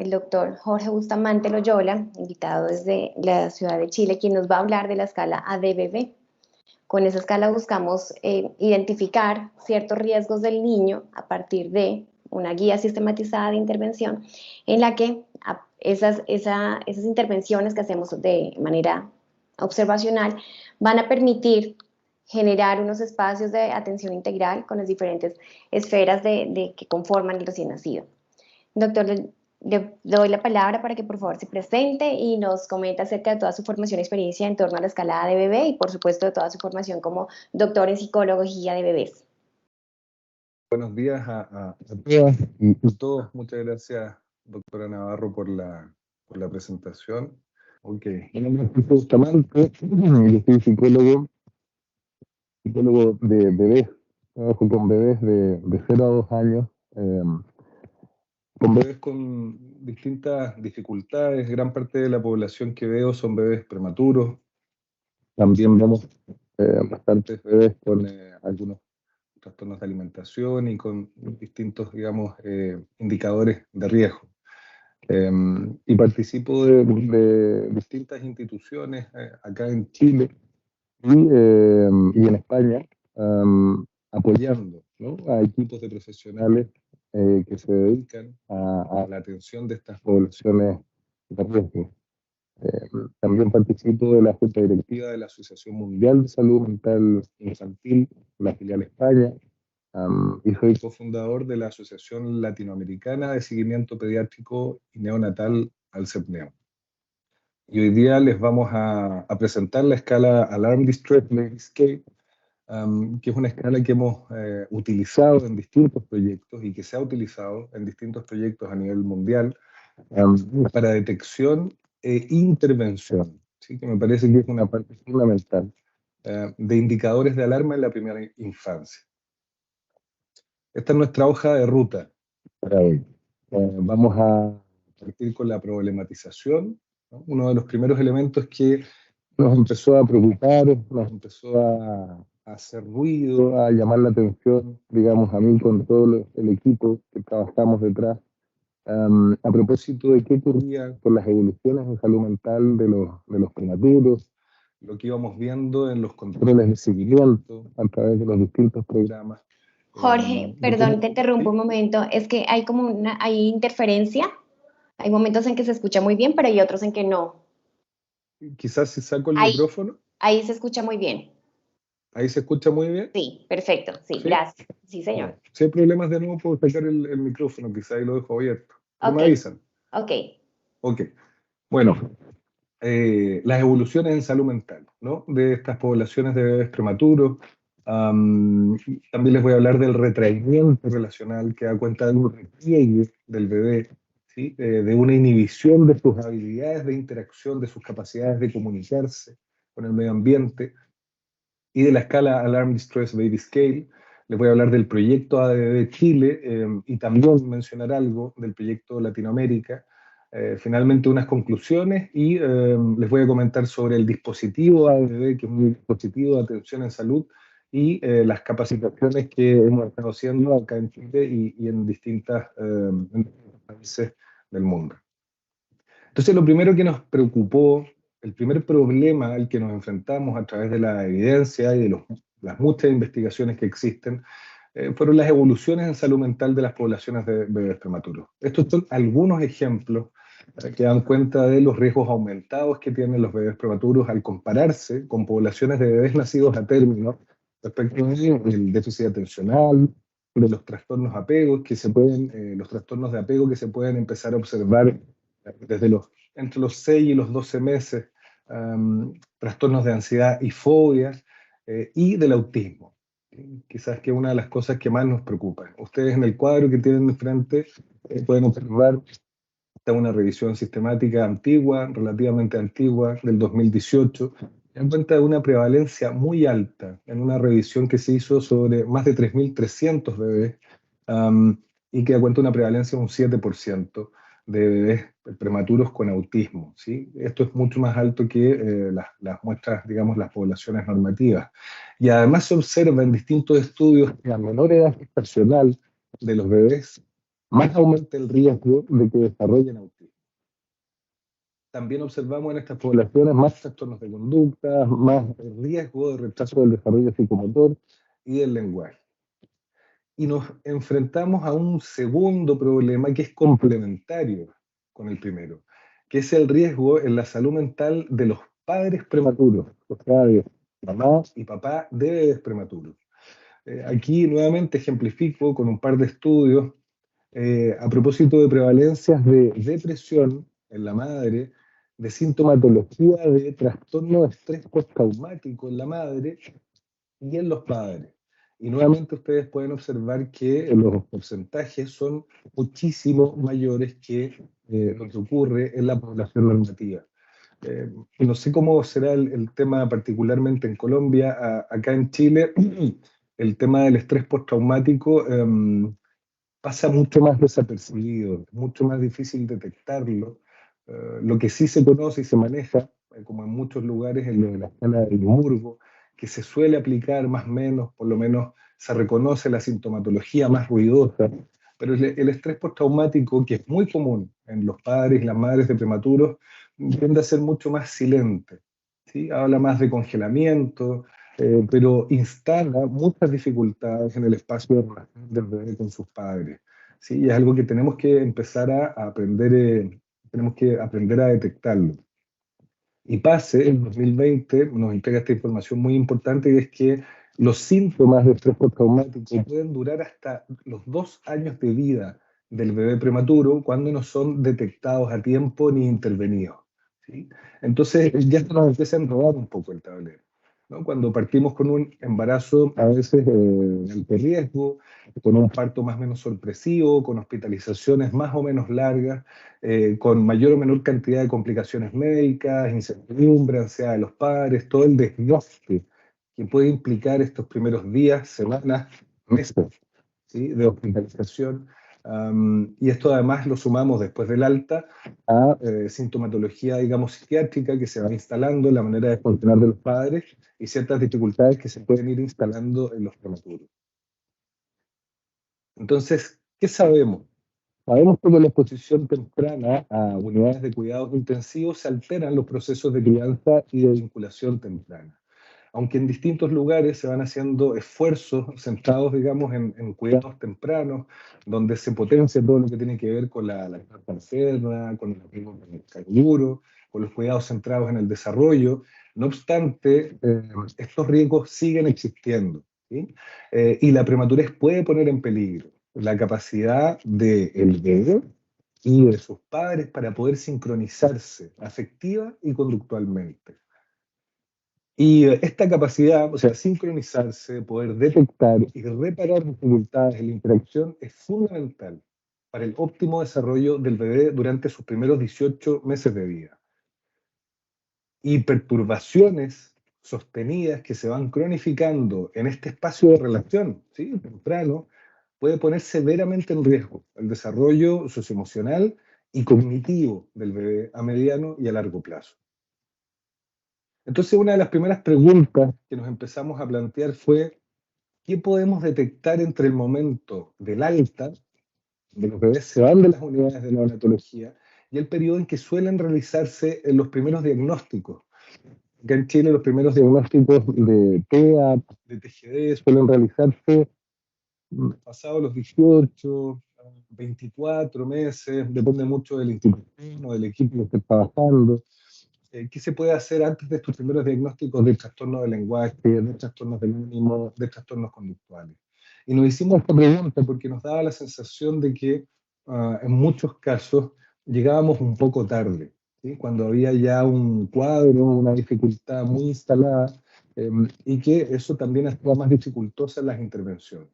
el doctor Jorge Bustamante Loyola, invitado desde la ciudad de Chile, quien nos va a hablar de la escala ADBB. Con esa escala buscamos identificar ciertos riesgos del niño a partir de una guía sistematizada de intervención en la que esas intervenciones que hacemos de manera observacional van a permitir generar unos espacios de atención integral con las diferentes esferas que conforman el recién nacido. Doctor, le doy la palabra para que por favor se presente y nos comente acerca de toda su formación y experiencia en torno a la escala de bebé y por supuesto de toda su formación como doctor en psicología de bebés. Buenos días a todas y todos. Muchas gracias, doctora Navarro, por la presentación. Ok, mi nombre es Jorge Bustamante, yo soy psicólogo de bebés. Trabajo con bebés de 0 a 2 años, con bebés con distintas dificultades. Gran parte de la población que veo son bebés prematuros. También vemos bastantes bebés con algunos trastornos de alimentación y con distintos, digamos, indicadores de riesgo. Y participo de distintas instituciones acá en Chile y en España, apoyando, ¿no?, a equipos de profesionales que se dedican a la atención de estas poblaciones de riesgo. También participo de la Junta Directiva de la Asociación Mundial de Salud Mental Infantil, la filial España, y soy cofundador de la Asociación Latinoamericana de Seguimiento Pediátrico y Neonatal, ALCEPNEO. Y hoy día les vamos a presentar la escala Alarm Distress Baby Scale, que es una escala que hemos utilizado en distintos proyectos y que se ha utilizado en distintos proyectos a nivel mundial para detección e intervención, ¿sí?, que me parece que es una parte fundamental de indicadores de alarma en la primera infancia. Esta es nuestra hoja de ruta para hoy. Vamos a partir con la problematización, ¿no? Uno de los primeros elementos que nos empezó a preocupar, nos empezó a hacer ruido, a llamar la atención, digamos, a mí con todo el equipo que trabajamos detrás, a propósito de qué ocurría con las evoluciones en salud mental de los prematuros, lo que íbamos viendo en los controles de seguimiento a través de los distintos programas. Jorge, perdón, te interrumpo un momento, es que hay hay interferencia, hay momentos en que se escucha muy bien, pero hay otros en que no. Quizás si saco el micrófono. Ahí se escucha muy bien. ¿Ahí se escucha muy bien? Sí, perfecto, sí, gracias. Sí, señor. Bueno, si hay problemas de nuevo puedo sacar el micrófono, quizás ahí lo dejo abierto. ¿No me avisan? Ok. Ok. Bueno, las evoluciones en salud mental, ¿no?, de estas poblaciones de bebés prematuros. También les voy a hablar del retraimiento relacional, que da cuenta de un repliegue del bebé, ¿sí?, de una inhibición de sus habilidades de interacción, de sus capacidades de comunicarse con el medio ambiente, y de la escala Alarm Distress Baby Scale. Les voy a hablar del proyecto ADBB Chile y también mencionar algo del proyecto Latinoamérica. Finalmente unas conclusiones y les voy a comentar sobre el dispositivo ADBB, que es un dispositivo de atención en salud, y las capacitaciones que hemos estado haciendo acá en Chile y en distintos países del mundo. Entonces, lo primero que nos preocupó, el primer problema al que nos enfrentamos a través de la evidencia y de las muchas investigaciones que existen, fueron las evoluciones en salud mental de las poblaciones de bebés prematuros. Estos son algunos ejemplos que dan cuenta de los riesgos aumentados que tienen los bebés prematuros al compararse con poblaciones de bebés nacidos a término, respecto del déficit atencional, de los trastornos apegos los trastornos de apego que se pueden empezar a observar desde entre los 6 y los 12 meses, trastornos de ansiedad y fobias, y del autismo. Quizás que una de las cosas que más nos preocupa. Ustedes en el cuadro que tienen enfrente pueden observar una revisión sistemática antigua, relativamente antigua, del 2018, en cuenta de una prevalencia muy alta en una revisión que se hizo sobre más de 3.300 bebés, y que da cuenta de una prevalencia de un 7% de bebés prematuros con autismo, ¿sí? Esto es mucho más alto que las muestras, digamos, las poblaciones normativas. Y además se observa en distintos estudios que a menor edad gestacional de los bebés más aumenta el riesgo de que desarrollen autismo. También observamos en estas poblaciones más trastornos de conducta, más riesgo de retraso del desarrollo psicomotor y del lenguaje. Y nos enfrentamos a un segundo problema que es complementario con el primero, que es el riesgo en la salud mental de los padres prematuros, o sea, de mamá y papá de bebés prematuros. Aquí nuevamente ejemplifico con un par de estudios a propósito de prevalencias de depresión en la madre, de sintomatología de trastorno de estrés postraumático en la madre y en los padres. Y nuevamente ustedes pueden observar que los porcentajes son muchísimo mayores que lo que ocurre en la población normativa. No sé cómo será el tema particularmente en Colombia. Acá en Chile, el tema del estrés postraumático pasa mucho más desapercibido, es mucho más difícil detectarlo. Lo que sí se conoce y se maneja, como en muchos lugares, es lo de la escala de Limburgo, que se suele aplicar más o menos, por lo menos se reconoce la sintomatología más ruidosa, pero el estrés postraumático, que es muy común en los padres y las madres de prematuros, tiende a ser mucho más silente, ¿sí? Habla más de congelamiento, pero instala muchas dificultades en el espacio de relación del bebé con sus padres. ¿Sí? Y es algo que tenemos que empezar a aprender, tenemos que aprender a detectarlo. Y PASE, en 2020, nos entrega esta información muy importante, y es que los síntomas de estrés postraumático pueden durar hasta los 2 años de vida del bebé prematuro cuando no son detectados a tiempo ni intervenidos. ¿Sí? Entonces ya se nos empieza a enredar un poco el tablero, ¿no? Cuando partimos con un embarazo a veces de alto riesgo, con un parto más o menos sorpresivo, con hospitalizaciones más o menos largas, con mayor o menor cantidad de complicaciones médicas, incertidumbre, ansiedad de los padres, todo el desgaste que puede implicar estos primeros días, semanas, meses, ¿sí? De hospitalización. Y esto además lo sumamos después del alta a sintomatología, digamos, psiquiátrica que se va instalando en la manera de funcionar de los padres y ciertas dificultades que se pueden ir instalando en los prematuros. Entonces, ¿qué sabemos? Sabemos que con la exposición temprana a unidades de cuidados intensivos se alteran los procesos de crianza y de vinculación temprana. Aunque en distintos lugares se van haciendo esfuerzos centrados, digamos, en cuidados tempranos, donde se potencia todo lo que tiene que ver con la lactancia materna, con el apego con el canguro, con los cuidados centrados en el desarrollo. No obstante, estos riesgos siguen existiendo, ¿sí? Y la prematurez puede poner en peligro la capacidad del bebé y de sus padres para poder sincronizarse afectiva y conductualmente. Y esta capacidad, o sea, sincronizarse, poder detectar y reparar dificultades en la interacción es fundamental para el óptimo desarrollo del bebé durante sus primeros 18 meses de vida. Y perturbaciones sostenidas que se van cronificando en este espacio de relación, ¿sí? Temprano, puede poner severamente en riesgo el desarrollo socioemocional y cognitivo del bebé a mediano y a largo plazo. Entonces, una de las primeras preguntas que nos empezamos a plantear fue, ¿qué podemos detectar entre el momento del alta, de los bebés se van de las unidades de neonatología, y el periodo en que suelen realizarse los primeros diagnósticos? Acá en Chile los primeros diagnósticos de TEA, de TGD, suelen realizarse pasados los 18, 24 meses, depende mucho del institución o del equipo que esté trabajando. ¿Qué se puede hacer antes de estos primeros diagnósticos de trastorno del lenguaje, de trastornos del ánimo, de trastornos conductuales? Y nos hicimos esta pregunta porque nos daba la sensación de que en muchos casos llegábamos un poco tarde, ¿sí? Cuando había ya un cuadro, una dificultad muy instalada, y que eso también hacía más dificultosa las intervenciones.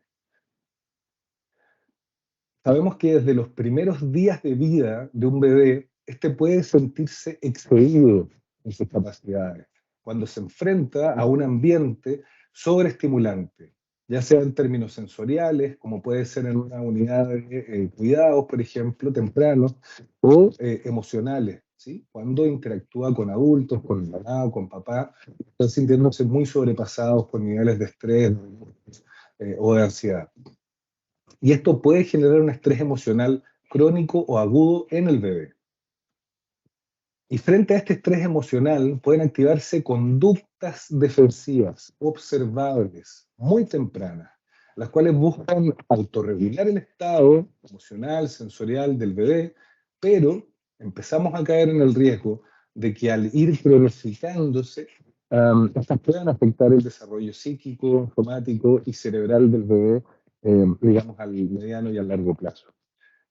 Sabemos que desde los primeros días de vida de un bebé, este puede sentirse excedido en sus capacidades cuando se enfrenta a un ambiente sobreestimulante, ya sea en términos sensoriales, como puede ser en una unidad de cuidados, por ejemplo, tempranos, o emocionales, ¿sí? Cuando interactúa con adultos, con mamá o con papá, están sintiéndose muy sobrepasados por niveles de estrés o de ansiedad. Y esto puede generar un estrés emocional crónico o agudo en el bebé. Y frente a este estrés emocional pueden activarse conductas defensivas observables muy tempranas, las cuales buscan autorregular el estado emocional, sensorial del bebé, pero empezamos a caer en el riesgo de que al ir cronificándose, estas puedan afectar el desarrollo psíquico, somático y cerebral del bebé, digamos, al mediano y al largo plazo.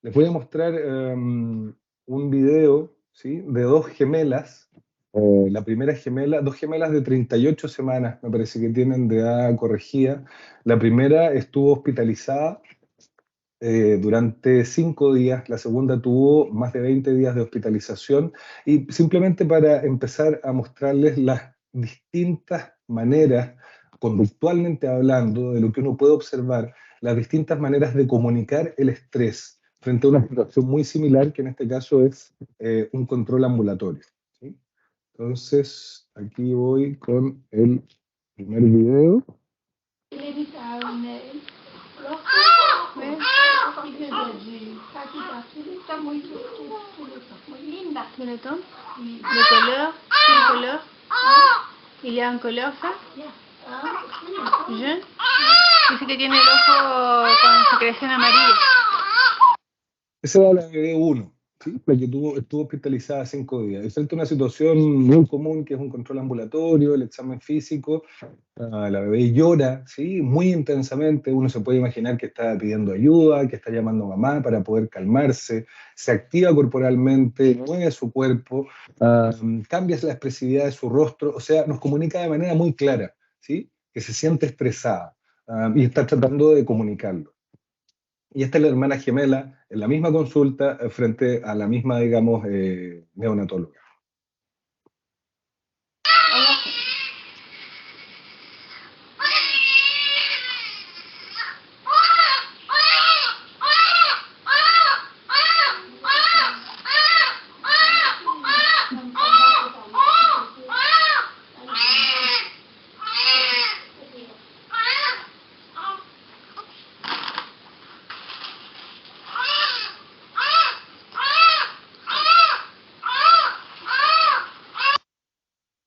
Les voy a mostrar un video, ¿sí?, de dos gemelas. La primera gemela, dos gemelas de 38 semanas, me parece que tienen de edad corregida. La primera estuvo hospitalizada durante 5 días, la segunda tuvo más de 20 días de hospitalización, y simplemente para empezar a mostrarles las distintas maneras, conductualmente hablando, de lo que uno puede observar, las distintas maneras de comunicar el estrés frente a una situación muy similar, que en este caso es un control ambulatorio, ¿sí? Entonces, aquí voy con el primer video. Está muy linda. Skeleton. De color. Quel color? Il a un color, ça? Jeune. Dice que tiene el ojo con secreción amarilla. Esa era la bebé 1, ¿sí?, la que estuvo hospitalizada 5 días. Y frente a una situación muy común, que es un control ambulatorio, el examen físico, la bebé llora, ¿sí?, muy intensamente. Uno se puede imaginar que está pidiendo ayuda, que está llamando a mamá para poder calmarse, se activa corporalmente, mueve su cuerpo, cambia la expresividad de su rostro, o sea, nos comunica de manera muy clara, ¿sí?, que se siente estresada, y está tratando de comunicarlo. Y esta es la hermana gemela en la misma consulta frente a la misma, digamos, neonatóloga.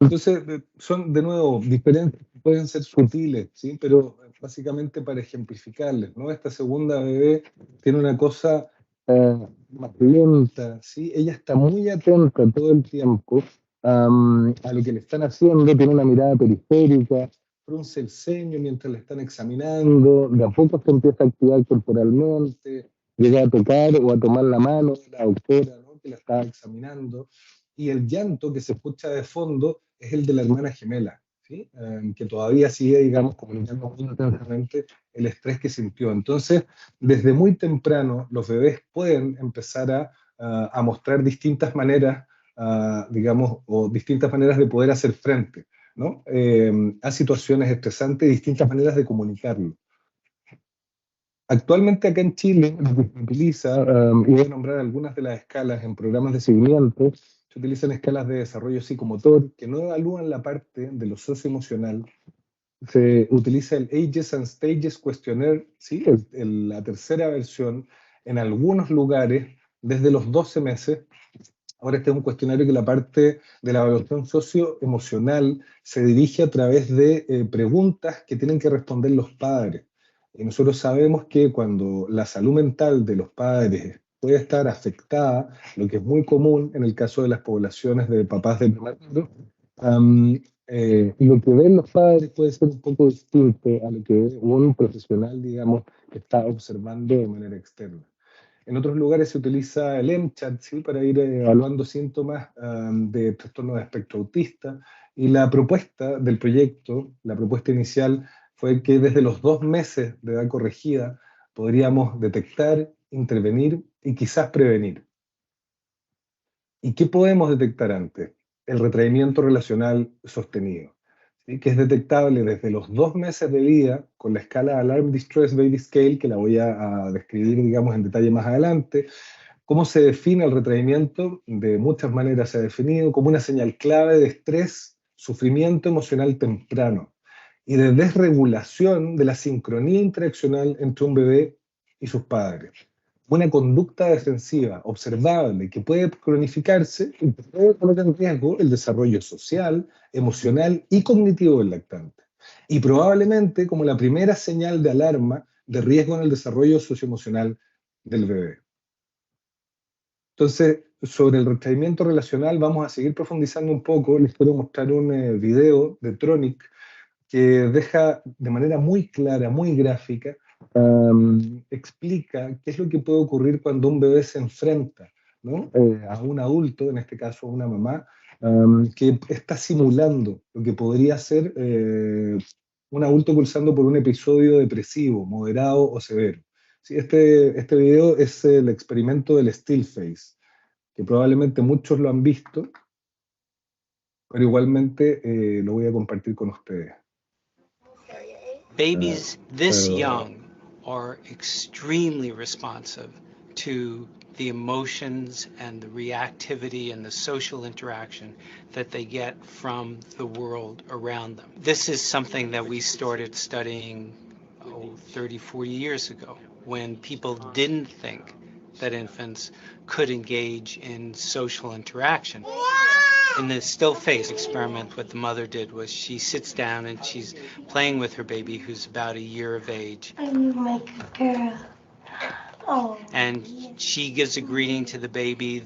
Entonces, son de nuevo diferentes, pueden ser sutiles, ¿sí?, pero básicamente para ejemplificarles, ¿no? Esta segunda bebé tiene una cosa más lenta, ¿sí? Ella está muy atenta todo el tiempo a lo que le están haciendo, tiene una mirada periférica, frunce el ceño mientras le están examinando, de a poco se empieza a activar corporalmente, llega a tocar o a tomar la mano de la doctora, ¿no?, que la está examinando. Y el llanto que se escucha de fondo es el de la hermana gemela, ¿sí?, que todavía sigue, digamos, comunicando muy intensamente el estrés que sintió. Entonces, desde muy temprano, los bebés pueden empezar a mostrar distintas maneras, digamos, o distintas maneras de poder hacer frente, ¿no?, a situaciones estresantes, distintas maneras de comunicarlo. Actualmente acá en Chile se utiliza, y voy a nombrar algunas de las escalas en programas de seguimiento. Se utilizan escalas de desarrollo psicomotor que no evalúan la parte de lo socioemocional. Se utiliza el Ages and Stages Questionnaire, ¿sí?, la tercera versión, en algunos lugares desde los 12 meses. Ahora este es un cuestionario que la parte de la evaluación socioemocional se dirige a través de preguntas que tienen que responder los padres. Y nosotros sabemos que cuando la salud mental de los padres puede estar afectada, lo que es muy común en el caso de las poblaciones de papás de prematuro, lo que ven los padres puede ser un poco distinto a lo que un profesional, digamos, está observando de manera externa. En otros lugares se utiliza el MCHAT, ¿sí?, para ir evaluando síntomas de trastorno de espectro autista. Y la propuesta del proyecto, la propuesta inicial, fue que desde los 2 meses de edad corregida podríamos detectar, intervenir y quizás prevenir. ¿Y qué podemos detectar antes? El retraimiento relacional sostenido, ¿sí?, que es detectable desde los 2 meses de vida con la escala Alarm Distress Baby Scale, que la voy a describir, digamos, en detalle más adelante. ¿Cómo se define el retraimiento? De muchas maneras se ha definido como una señal clave de estrés, sufrimiento emocional temprano y de desregulación de la sincronía interaccional entre un bebé y sus padres. Una conducta defensiva observable que puede cronificarse y que puede poner en riesgo el desarrollo social, emocional y cognitivo del lactante. Y probablemente como la primera señal de alarma de riesgo en el desarrollo socioemocional del bebé. Entonces, sobre el retraimiento relacional vamos a seguir profundizando un poco. Les quiero mostrar un video de Tronic que deja de manera muy clara, muy gráfica, explica qué es lo que puede ocurrir cuando un bebé se enfrenta, ¿no? A un adulto, en este caso a una mamá, que está simulando lo que podría ser un adulto cursando por un episodio depresivo, moderado o severo. Sí, este video es el experimento del still face, que probablemente muchos lo han visto, pero igualmente lo voy a compartir con ustedes. Babies this young are extremely responsive to the emotions and the reactivity and the social interaction that they get from the world around them. This is something that we started studying 30, 40 years ago, when people didn't think that infants could engage in social interaction. In the still face experiment, what the mother did was she sits down and she's playing with her baby, who's about a year of age. Are you my good girl? Oh. And she gives a greeting to the baby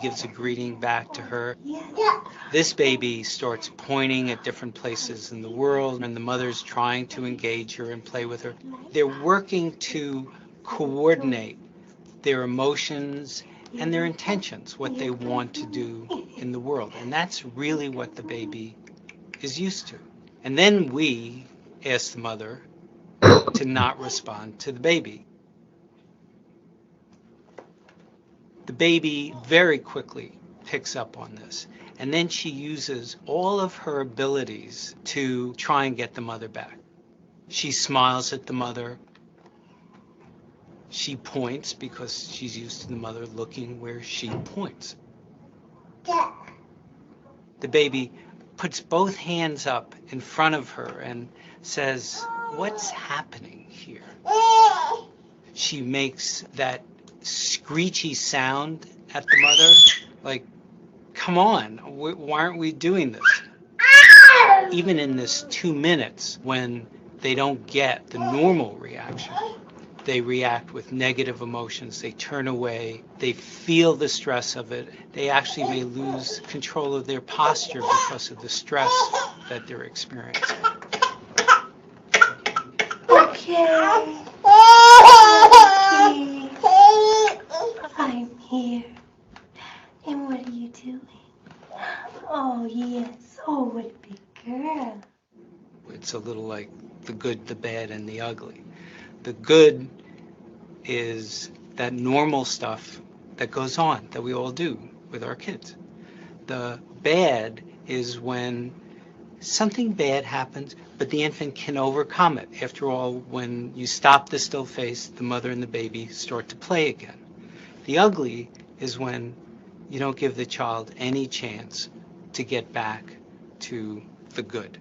gives a greeting back to her. Yeah. This baby starts pointing at different places in the world, and the mother's trying to engage her and play with her. They're working to coordinate their emotions and their intentions, what they want to do in the world. And that's really what the baby is used to. And then we ask the mother to not respond to the baby. The baby very quickly picks up on this. And then she uses all of her abilities to try and get the mother back. She smiles at the mother. She points because she's used to the mother looking where she points. Yeah. The baby puts both hands up in front of her and says, "What's happening here?" She makes that screechy sound at the mother, like, come on, why aren't we doing this? Even in this 2 minutes, when they don't get the normal reaction, they react with negative emotions, they turn away, they feel the stress of it, they actually may lose control of their posture because of the stress that they're experiencing. Okay. I'm here. And what are you doing? Oh, yes. Oh, what a big girl. It's a little like the good, the bad, and the ugly. The good is that normal stuff that goes on, that we all do with our kids. The bad is when something bad happens, but the infant can overcome it. After all, when you stop the still face, the mother and the baby start to play again. The ugly is when you don't give the child any chance to get back to the good.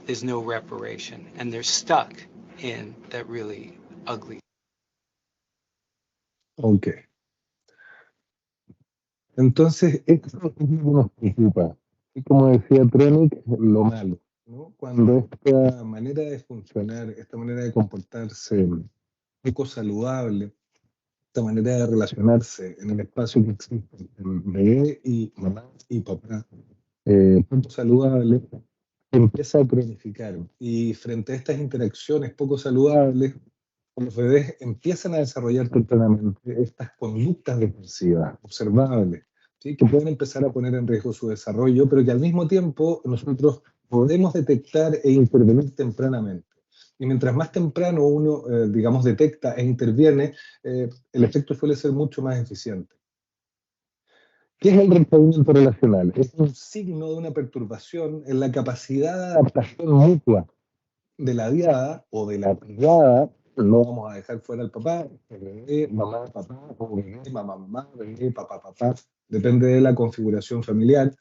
There's no reparation, and they're stuck in that really ugly. Ok. Entonces, esto es lo que nos preocupa. Y como decía Tronic, lo malo, ¿no? Cuando esta manera de funcionar, esta manera de comportarse poco saludable, esta manera de relacionarse en el espacio que existe entre bebé y mamá y papá, poco saludable, empieza a cronificar. Y frente a estas interacciones poco saludables, los bebés empiezan a desarrollar tempranamente estas conductas defensivas observables, ¿sí? Que pueden empezar a poner en riesgo su desarrollo, pero que al mismo tiempo nosotros podemos detectar e intervenir tempranamente. Y mientras más temprano uno, digamos, detecta e interviene, el efecto suele ser mucho más eficiente. ¿Qué es el retraimiento relacional? Es un signo de una perturbación en la capacidad de adaptación mutua de la diada o de la triada. No vamos a dejar fuera al papá, bebé, mamá, papá, o bebé, mamá, mamá, bebé, papá, papá, depende de la configuración familiar.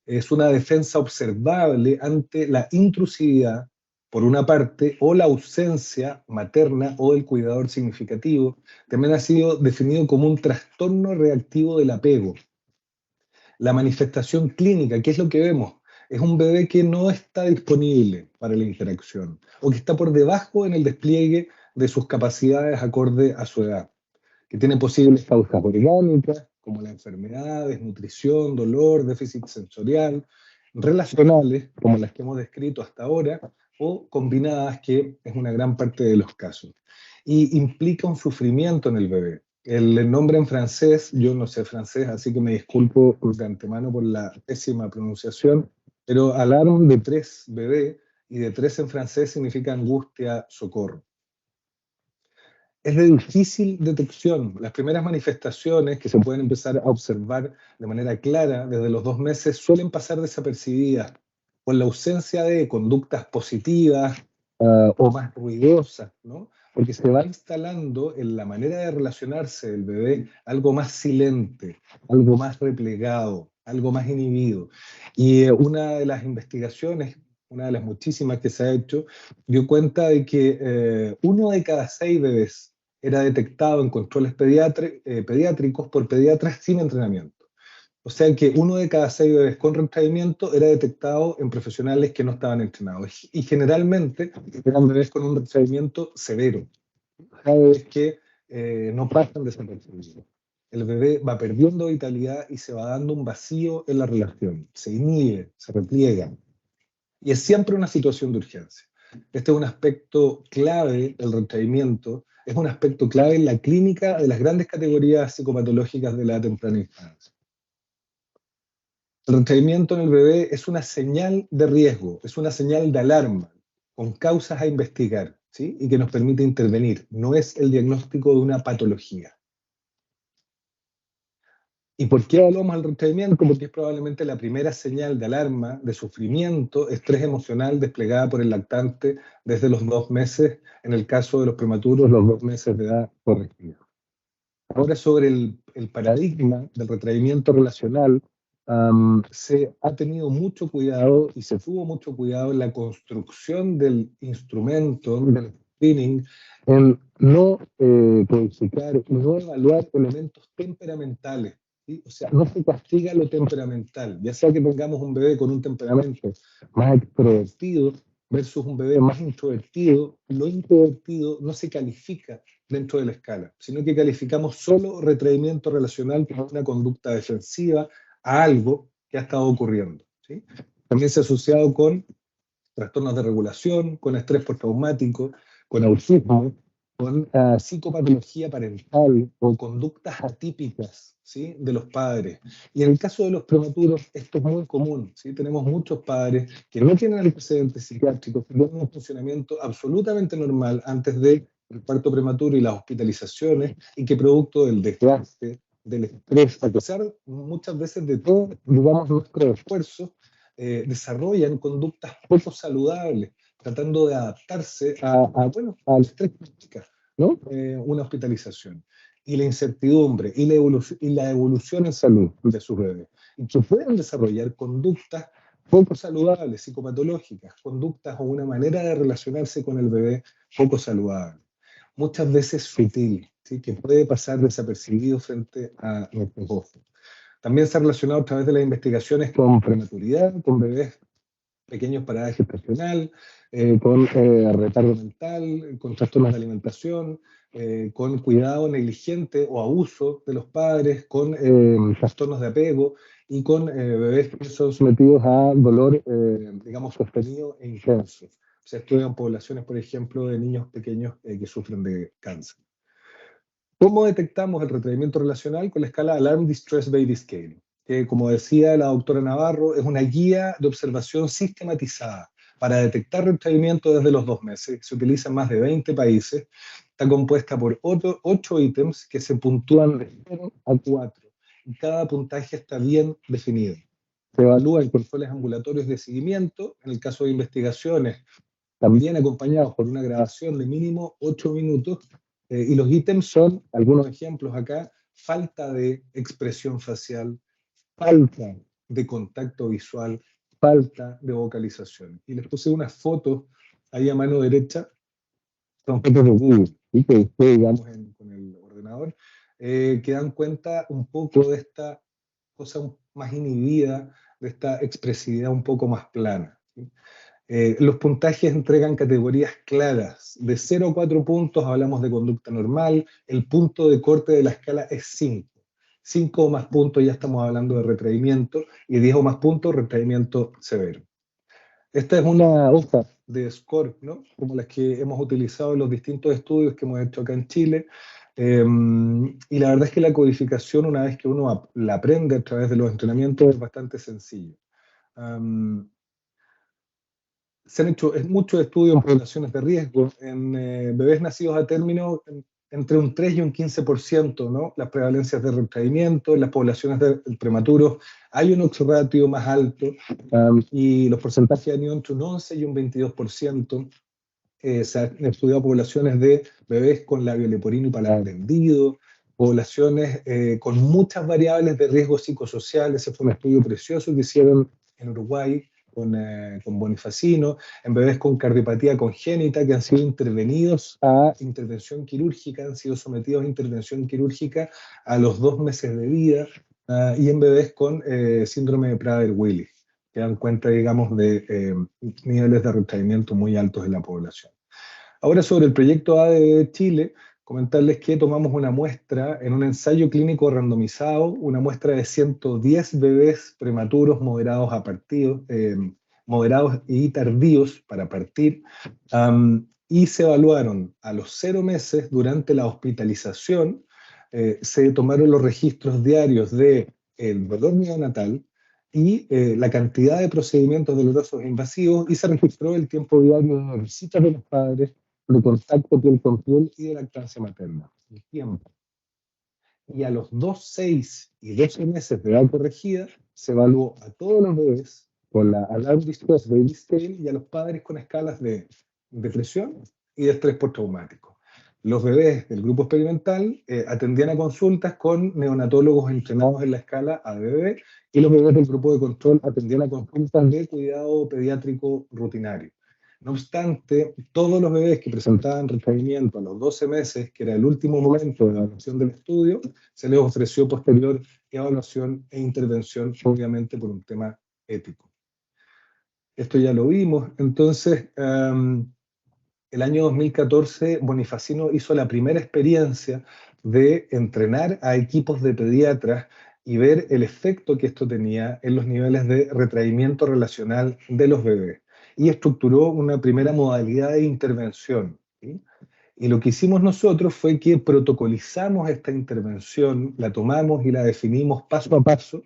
Es una defensa observable ante la intrusividad por una parte, o la ausencia materna o del cuidador significativo, también ha sido definido como un trastorno reactivo del apego. La manifestación clínica, ¿qué es lo que vemos? Es un bebé que no está disponible para la interacción o que está por debajo en el despliegue de sus capacidades acorde a su edad, que tiene posibles causas orgánicas, como la enfermedad, desnutrición, dolor, déficit sensorial, relacionales, como las que hemos descrito hasta ahora, o combinadas, que es una gran parte de los casos. Y implica un sufrimiento en el bebé. El nombre en francés, yo no sé francés, así que me disculpo de antemano por la pésima pronunciación, pero alarm de tres bebé, y de tres en francés significa angustia, socorro. Es de difícil detección. Las primeras manifestaciones que se pueden empezar a observar de manera clara desde los 2 meses suelen pasar desapercibidas por la ausencia de conductas positivas o más ruidosas, ¿no? Porque se va instalando en la manera de relacionarse del bebé algo más silente, algo más replegado, algo más inhibido. Y una de las investigaciones, una de las muchísimas que se ha hecho, dio cuenta de que 1 de cada 6 bebés era detectado en controles pediátricos por pediatras sin entrenamiento. O sea que 1 de cada 6 bebés con retraimiento era detectado en profesionales que no estaban entrenados. Y generalmente eran bebés con un retraimiento severo. Cada vez que no pasan desapercibidos. El bebé va perdiendo vitalidad y se va dando un vacío en la relación. Se inhibe, se repliega. Y es siempre una situación de urgencia. Este es un aspecto clave del retraimiento, es un aspecto clave en la clínica de las grandes categorías psicopatológicas de la temprana infancia. El retraimiento en el bebé es una señal de riesgo, es una señal de alarma, con causas a investigar, ¿sí? Y que nos permite intervenir. No es el diagnóstico de una patología. ¿Y por qué hablamos del retraimiento? Porque es probablemente la primera señal de alarma, de sufrimiento, estrés emocional desplegada por el lactante desde los 2 meses, en el caso de los prematuros, los 2 meses de edad corregida. Ahora, sobre el paradigma del retraimiento relacional, se ha tenido mucho cuidado y se tuvo mucho cuidado en la construcción del instrumento, del screening, en no codificar y no evaluar elementos temperamentales. ¿Sí? O sea, no se castiga lo temperamental, ya sea que tengamos un bebé con un temperamento más extrovertido versus un bebé más introvertido, lo introvertido no se califica dentro de la escala, sino que calificamos solo retraimiento relacional como una conducta defensiva a algo que ha estado ocurriendo, ¿sí? También se ha asociado con trastornos de regulación, con estrés postraumático, con autismo, con psicopatología parental o conductas atípicas, ¿sí? De los padres. Y en el caso de los prematuros, esto es muy común, ¿sí? Tenemos muchos padres que no tienen antecedentes psiquiátricos, que tienen un funcionamiento absolutamente normal antes del parto prematuro y las hospitalizaciones, y que producto del desgaste, del estrés, a pesar muchas veces de todo, digamos, nuestro esfuerzo, desarrollan conductas poco saludables, tratando de adaptarse bueno, al estrés que implica, ¿no? Una hospitalización. Y la incertidumbre y la evolución en salud de sus bebés. Y que pueden desarrollar conductas poco saludables, psicopatológicas, conductas o una manera de relacionarse con el bebé poco saludable. Muchas veces sutil, ¿sí? Que puede pasar desapercibido frente a nuestros ojos. También se ha relacionado a través de las investigaciones con prematuridad, con bebés pequeños para edad gestacional, con retardo mental, con trastornos de alimentación, con cuidado negligente o abuso de los padres, con trastornos de apego y con bebés que son sometidos a dolor, digamos, sostenido e intenso. Se estudian poblaciones, por ejemplo, de niños pequeños que sufren de cáncer. ¿Cómo detectamos el retraimiento relacional? Con la escala Alarm Distress Baby Scale, que, como decía la doctora Navarro, es una guía de observación sistematizada para detectar retraimiento desde los 2 meses. Se utiliza en más de 20 países. Está compuesta por 8 ítems que se puntúan de 0 a 4. Y cada puntaje está bien definido. Se evalúan controles ambulatorios de seguimiento, en el caso de investigaciones, también acompañados por una grabación de mínimo 8 minutos. Y los ítems son, algunos ejemplos acá: falta de expresión facial, falta de contacto visual, falta de vocalización. Y les puse unas fotos ahí a mano derecha, son fotos de Google, ¿sí? Que usted, digamos, con el ordenador, que dan cuenta un poco de esta cosa más inhibida, de esta expresividad un poco más plana, ¿sí? Los puntajes entregan categorías claras. De 0 a 4 puntos hablamos de conducta normal, el punto de corte de la escala es 5. 5 o más puntos ya estamos hablando de retraimiento, y 10 o más puntos, retraimiento severo. Esta es una hoja de score, ¿no? Como las que hemos utilizado en los distintos estudios que hemos hecho acá en Chile. Y la verdad es que la codificación, una vez que uno la aprende a través de los entrenamientos, es bastante sencillo. Se han hecho muchos estudios en poblaciones de riesgo, en bebés nacidos a término, entre un 3 y un 15%, ¿no? Las prevalencias de retraimiento, en las poblaciones de prematuros hay un odds ratio más alto, y los porcentajes han ido entre un 11 y un 22%. Se han estudiado poblaciones de bebés con labio leporino y paladar hendido, poblaciones con muchas variables de riesgo psicosocial. Ese fue un estudio precioso que hicieron en Uruguay con Bonifacino, en bebés con cardiopatía congénita que han sido intervenidos a intervención quirúrgica, han sido sometidos a intervención quirúrgica a los 2 meses de vida, y en bebés con síndrome de Prader-Willi, que dan cuenta, digamos, de niveles de retraimiento muy altos en la población. Ahora, sobre el proyecto ADB de Chile, comentarles que tomamos una muestra en un ensayo clínico randomizado, una muestra de 110 bebés prematuros moderados moderados y tardíos para partir, y se evaluaron a los 0 meses durante la hospitalización. Se tomaron los registros diarios del dolor neonatal y la cantidad de procedimientos dolorosos e invasivos, y se registró el tiempo diario de visitas de los padres, de contacto piel con piel y de lactancia materna, el tiempo. Y a los 2, 6 y 12 meses de edad corregida, se evaluó a todos los bebés con la Alarm Distress Baby Scale y a los padres con escalas de depresión y de estrés postraumático. Los bebés del grupo experimental atendían a consultas con neonatólogos entrenados en la escala ADB, y los bebés del grupo de control atendían a consultas de cuidado pediátrico rutinario. No obstante, todos los bebés que presentaban retraimiento a los 12 meses, que era el último momento de la evaluación del estudio, se les ofreció posterior evaluación e intervención, obviamente por un tema ético. Esto ya lo vimos. Entonces, el año 2014, Bonifacino hizo la primera experiencia de entrenar a equipos de pediatras y ver el efecto que esto tenía en los niveles de retraimiento relacional de los bebés, y estructuró una primera modalidad de intervención, ¿sí? Y lo que hicimos nosotros fue que protocolizamos esta intervención, la tomamos y la definimos paso a paso.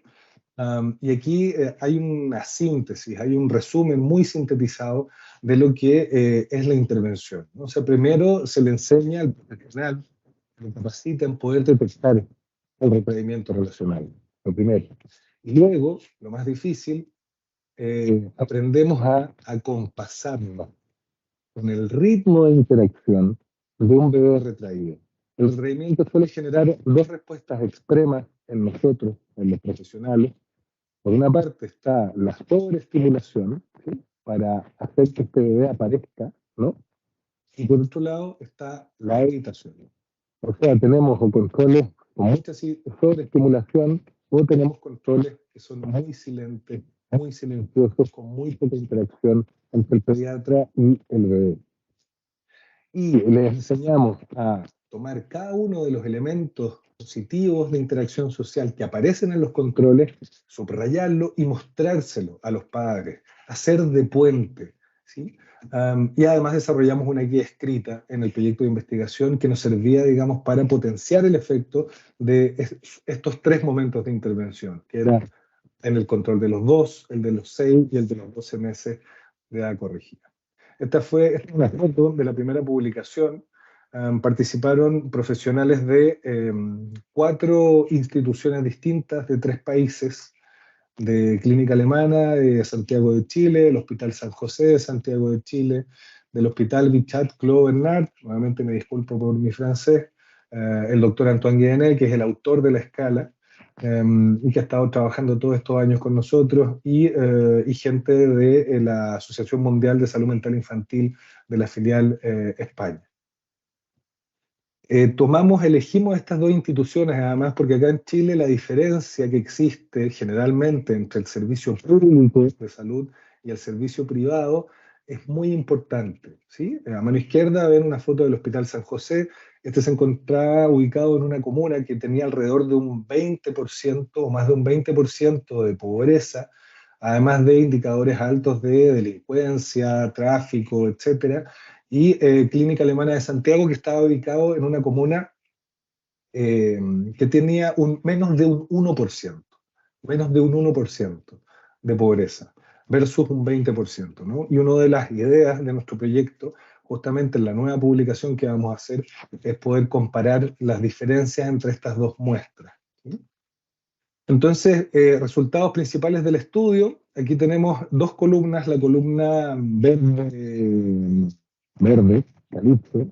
Y aquí hay una síntesis, hay un resumen muy sintetizado de lo que es la intervención, ¿no? O sea, primero se le enseña al profesional, lo capacita en poder detectar el retraimiento relacional, lo primero. Y luego, lo más difícil, aprendemos a acompasarlo con el ritmo de interacción de un bebé retraído. El retraimiento suele generar 2 respuestas extremas en nosotros, en los profesionales. Por una parte está la sobreestimulación, ¿sí? Para hacer que este bebé aparezca, ¿no? Y por otro lado está la evitación. O sea, tenemos controles con mucha sobreestimulación, o tenemos controles que son muy silentes, muy silenciosos, con muy poca interacción entre el pediatra y el bebé. Y les enseñamos a tomar cada uno de los elementos positivos de interacción social que aparecen en los controles, subrayarlo y mostrárselo a los padres, hacer de puente, ¿sí? Y además desarrollamos una guía escrita en el proyecto de investigación que nos servía, digamos, para potenciar el efecto de estos 3 momentos de intervención, que era en el control de los 2, el de los 6 y el de los 12 meses de edad corregida. Esta es una foto de la primera publicación. Participaron profesionales de 4 instituciones distintas de 3 países, de Clínica Alemana, de Santiago de Chile, el Hospital San José de Santiago de Chile, del Hospital Bichat Claude Bernard, nuevamente me disculpo por mi francés, el doctor Antoine Guéheney, que es el autor de la escala, y que ha estado trabajando todos estos años con nosotros, y gente de la Asociación Mundial de Salud Mental Infantil de la filial España. Elegimos estas dos instituciones además porque acá en Chile la diferencia que existe generalmente entre el servicio público de salud y el servicio privado es muy importante, ¿sí? A mano izquierda ven una foto del Hospital San José. Este se encontraba ubicado en una comuna que tenía alrededor de un 20% o más de un 20% de pobreza, además de indicadores altos de delincuencia, tráfico, etcétera, y Clínica Alemana de Santiago, que estaba ubicado en una comuna que tenía menos de un 1%, menos de un 1% de pobreza, versus un 20%, ¿no? Y una de las ideas de nuestro proyecto, justamente en la nueva publicación que vamos a hacer, es poder comparar las diferencias entre estas dos muestras, ¿sí? Entonces, resultados principales del estudio. Aquí tenemos dos columnas, la columna verde, calipso,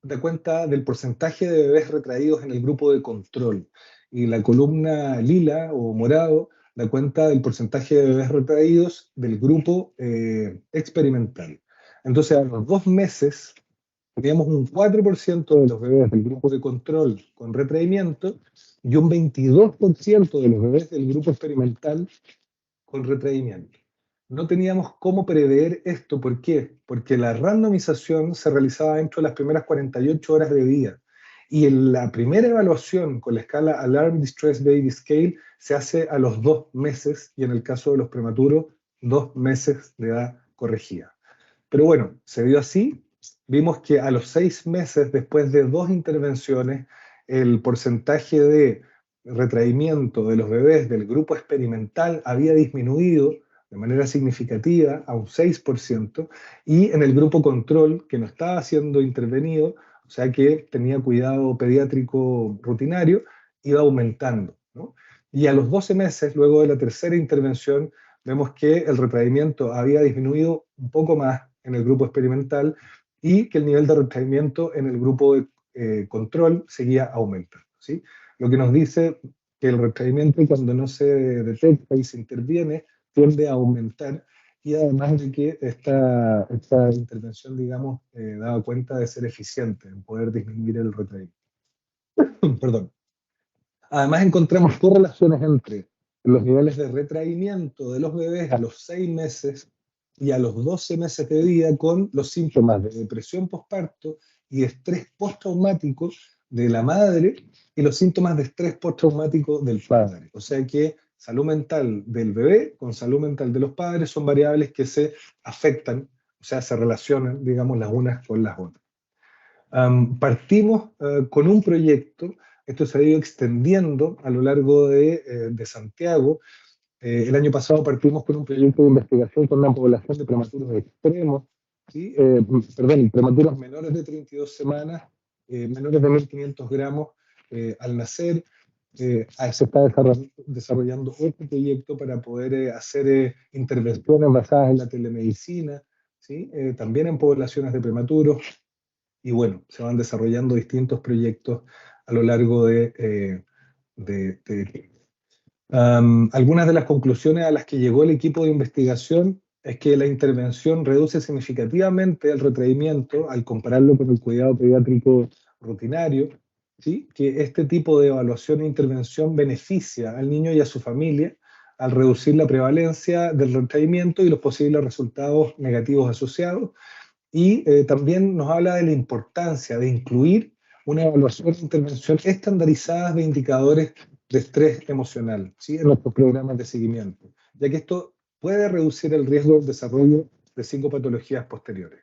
da cuenta del porcentaje de bebés retraídos en el grupo de control, y la columna lila o morado da cuenta del porcentaje de bebés retraídos del grupo experimental. Entonces, a los 2 meses teníamos un 4% de los bebés del grupo de control con retraimiento y un 22% de los bebés del grupo experimental con retraimiento. No teníamos cómo prever esto. ¿Por qué? Porque la randomización se realizaba dentro de las primeras 48 horas de vida. Y en la primera evaluación con la escala Alarm Distress Baby Scale se hace a los 2 meses, y en el caso de los prematuros, 2 meses de edad corregida. Pero bueno, se dio así. Vimos que a los 6 meses, después de 2 intervenciones, el porcentaje de retraimiento de los bebés del grupo experimental había disminuido de manera significativa a un 6%, y en el grupo control, que no estaba siendo intervenido, o sea que tenía cuidado pediátrico rutinario, iba aumentando, ¿no? Y a los 12 meses, luego de la tercera intervención, vemos que el retraimiento había disminuido un poco más en el grupo experimental, y que el nivel de retraimiento en el grupo de control seguía aumentando, ¿sí? Lo que nos dice que el retraimiento, cuando no se detecta y se interviene, tiende a aumentar, y además de que esta intervención, digamos, daba cuenta de ser eficiente en poder disminuir el retraimiento. Perdón. Además encontramos correlaciones entre los niveles de retraimiento de los bebés a los 6 meses y a los 12 meses de vida con los síntomas de depresión postparto y de estrés postraumático de la madre y los síntomas de estrés postraumático del padre. O sea que salud mental del bebé con salud mental de los padres son variables que se afectan, o sea, se relacionan, digamos, las unas con las otras. Partimos con un proyecto. Esto se ha ido extendiendo a lo largo de Santiago. El año pasado partimos con un proyecto de investigación con una población de prematuros extremos, ¿sí? Prematuros menores de 32 semanas, menores de 1.500 gramos al nacer. Se está desarrollando otro proyecto para poder hacer intervenciones basadas en la telemedicina, ¿sí? También en poblaciones de prematuros. Y bueno, se van desarrollando distintos proyectos a lo largo de algunas de las conclusiones a las que llegó el equipo de investigación es que la intervención reduce significativamente el retraimiento al compararlo con el cuidado pediátrico rutinario, ¿sí? Que este tipo de evaluación e intervención beneficia al niño y a su familia al reducir la prevalencia del retraimiento y los posibles resultados negativos asociados. Y también nos habla de la importancia de incluir una evaluación e intervención estandarizadas de indicadores de estrés emocional, ¿sí? En nuestros programas de seguimiento, ya que esto puede reducir el riesgo del desarrollo de psicopatologías posteriores.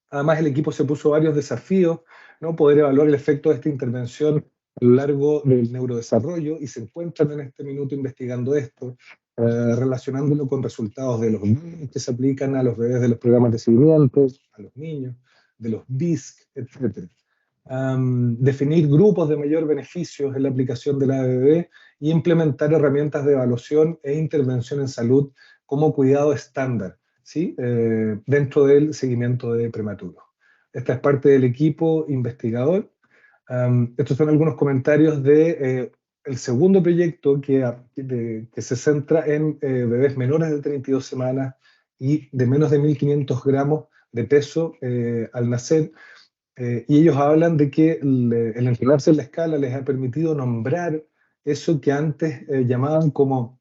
Además, el equipo se puso varios desafíos, ¿no? Poder evaluar el efecto de esta intervención a lo largo del neurodesarrollo, y se encuentran en este minuto investigando esto, relacionándolo con resultados de los BIS que se aplican a los bebés de los programas de seguimiento, a los niños, de los BISC, etc. Definir grupos de mayor beneficio en la aplicación de la ABB y implementar herramientas de evaluación e intervención en salud como cuidado estándar, ¿sí? Dentro del seguimiento de prematuros. Esta es parte del equipo investigador. Estos son algunos comentarios de el segundo proyecto que se centra en bebés menores de 32 semanas y de menos de 1.500 gramos de peso al nacer. Y ellos hablan de que el entrenarse en la escala les ha permitido nombrar eso que antes llamaban como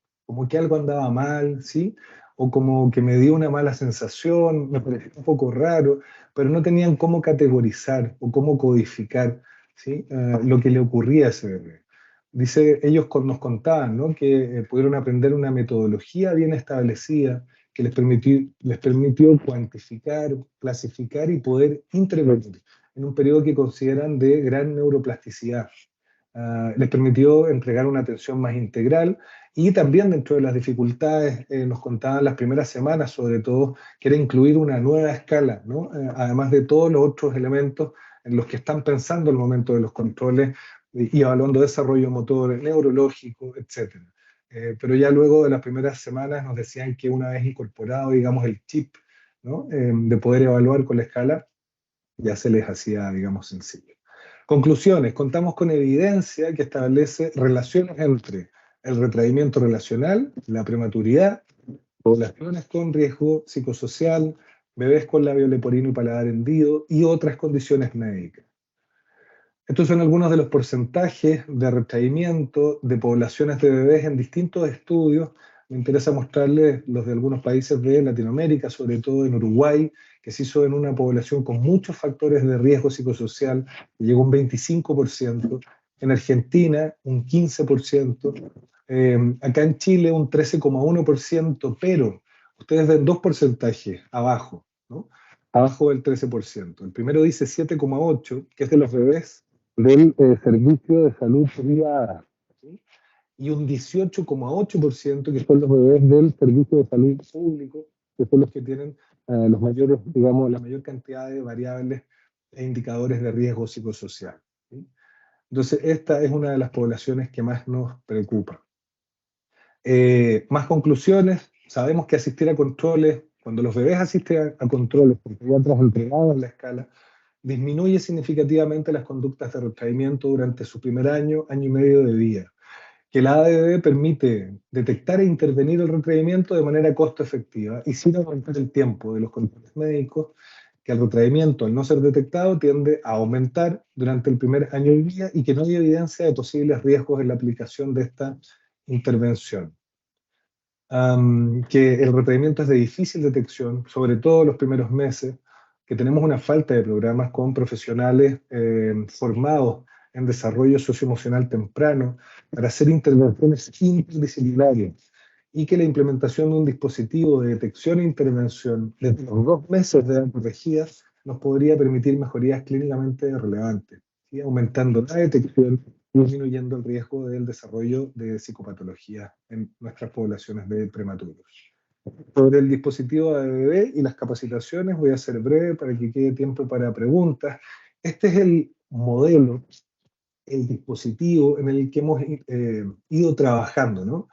que algo andaba mal, ¿sí? O como que me dio una mala sensación, me pareció un poco raro, pero no tenían cómo categorizar o cómo codificar, ¿sí? Lo que le ocurría a ese bebé. Dice, ellos nos contaban, ¿no? Que pudieron aprender una metodología bien establecida que les permitió cuantificar, clasificar y poder intervenir en un periodo que consideran de gran neuroplasticidad. Les permitió entregar una atención más integral y también dentro de las dificultades nos contaban las primeras semanas, sobre todo, que era incluir una nueva escala, ¿no? Además de todos los otros elementos en los que están pensando al momento de los controles y evaluando desarrollo motor, neurológico, etc. Pero ya luego de las primeras semanas nos decían que una vez incorporado, digamos, el chip, ¿no? De poder evaluar con la escala, ya se les hacía, digamos, sencillo. Conclusiones. Contamos con evidencia que establece relaciones entre el retraimiento relacional, la prematuridad, poblaciones con riesgo psicosocial, bebés con labio leporino y paladar hendido y otras condiciones médicas. Estos son algunos de los porcentajes de retraimiento de poblaciones de bebés en distintos estudios. Me interesa mostrarles los de algunos países de Latinoamérica, sobre todo en Uruguay, que se hizo en una población con muchos factores de riesgo psicosocial, que llegó a un 25%, en Argentina un 15%, acá en Chile un 13,1%, pero ustedes ven dos porcentajes abajo, ¿no? Abajo del 13%. El primero dice 7,8%, que es de los bebés del servicio de salud privada, ¿sí? Y un 18,8% que son los bebés del servicio de salud público, que son los que tienen los mayores, digamos, la mayor cantidad de variables e indicadores de riesgo psicosocial, ¿sí? Entonces, esta es una de las poblaciones que más nos preocupa. Más conclusiones, sabemos que asistir a controles, cuando los bebés asisten a controles por pediatras entregados en la escala, disminuye significativamente las conductas de retraimiento durante su primer año, año y medio de vida. Que la ADB permite detectar e intervenir el retraimiento de manera costo efectiva y sin aumentar el tiempo de los controles médicos, que el retraimiento, al no ser detectado, tiende a aumentar durante el primer año de vida y que no hay evidencia de posibles riesgos en la aplicación de esta intervención. Que el retraimiento es de difícil detección, sobre todo los primeros meses, que tenemos una falta de programas con profesionales formados en desarrollo socioemocional temprano para hacer intervenciones interdisciplinarias y que la implementación de un dispositivo de detección e intervención desde los 2 meses de edad corregida nos podría permitir mejorías clínicamente relevantes, ¿sí? Aumentando la detección, disminuyendo el riesgo del desarrollo de psicopatología en nuestras poblaciones de prematuros. Sobre el dispositivo ADB y las capacitaciones, voy a ser breve para que quede tiempo para preguntas. Este es el modelo, el dispositivo en el que hemos ido trabajando, ¿no?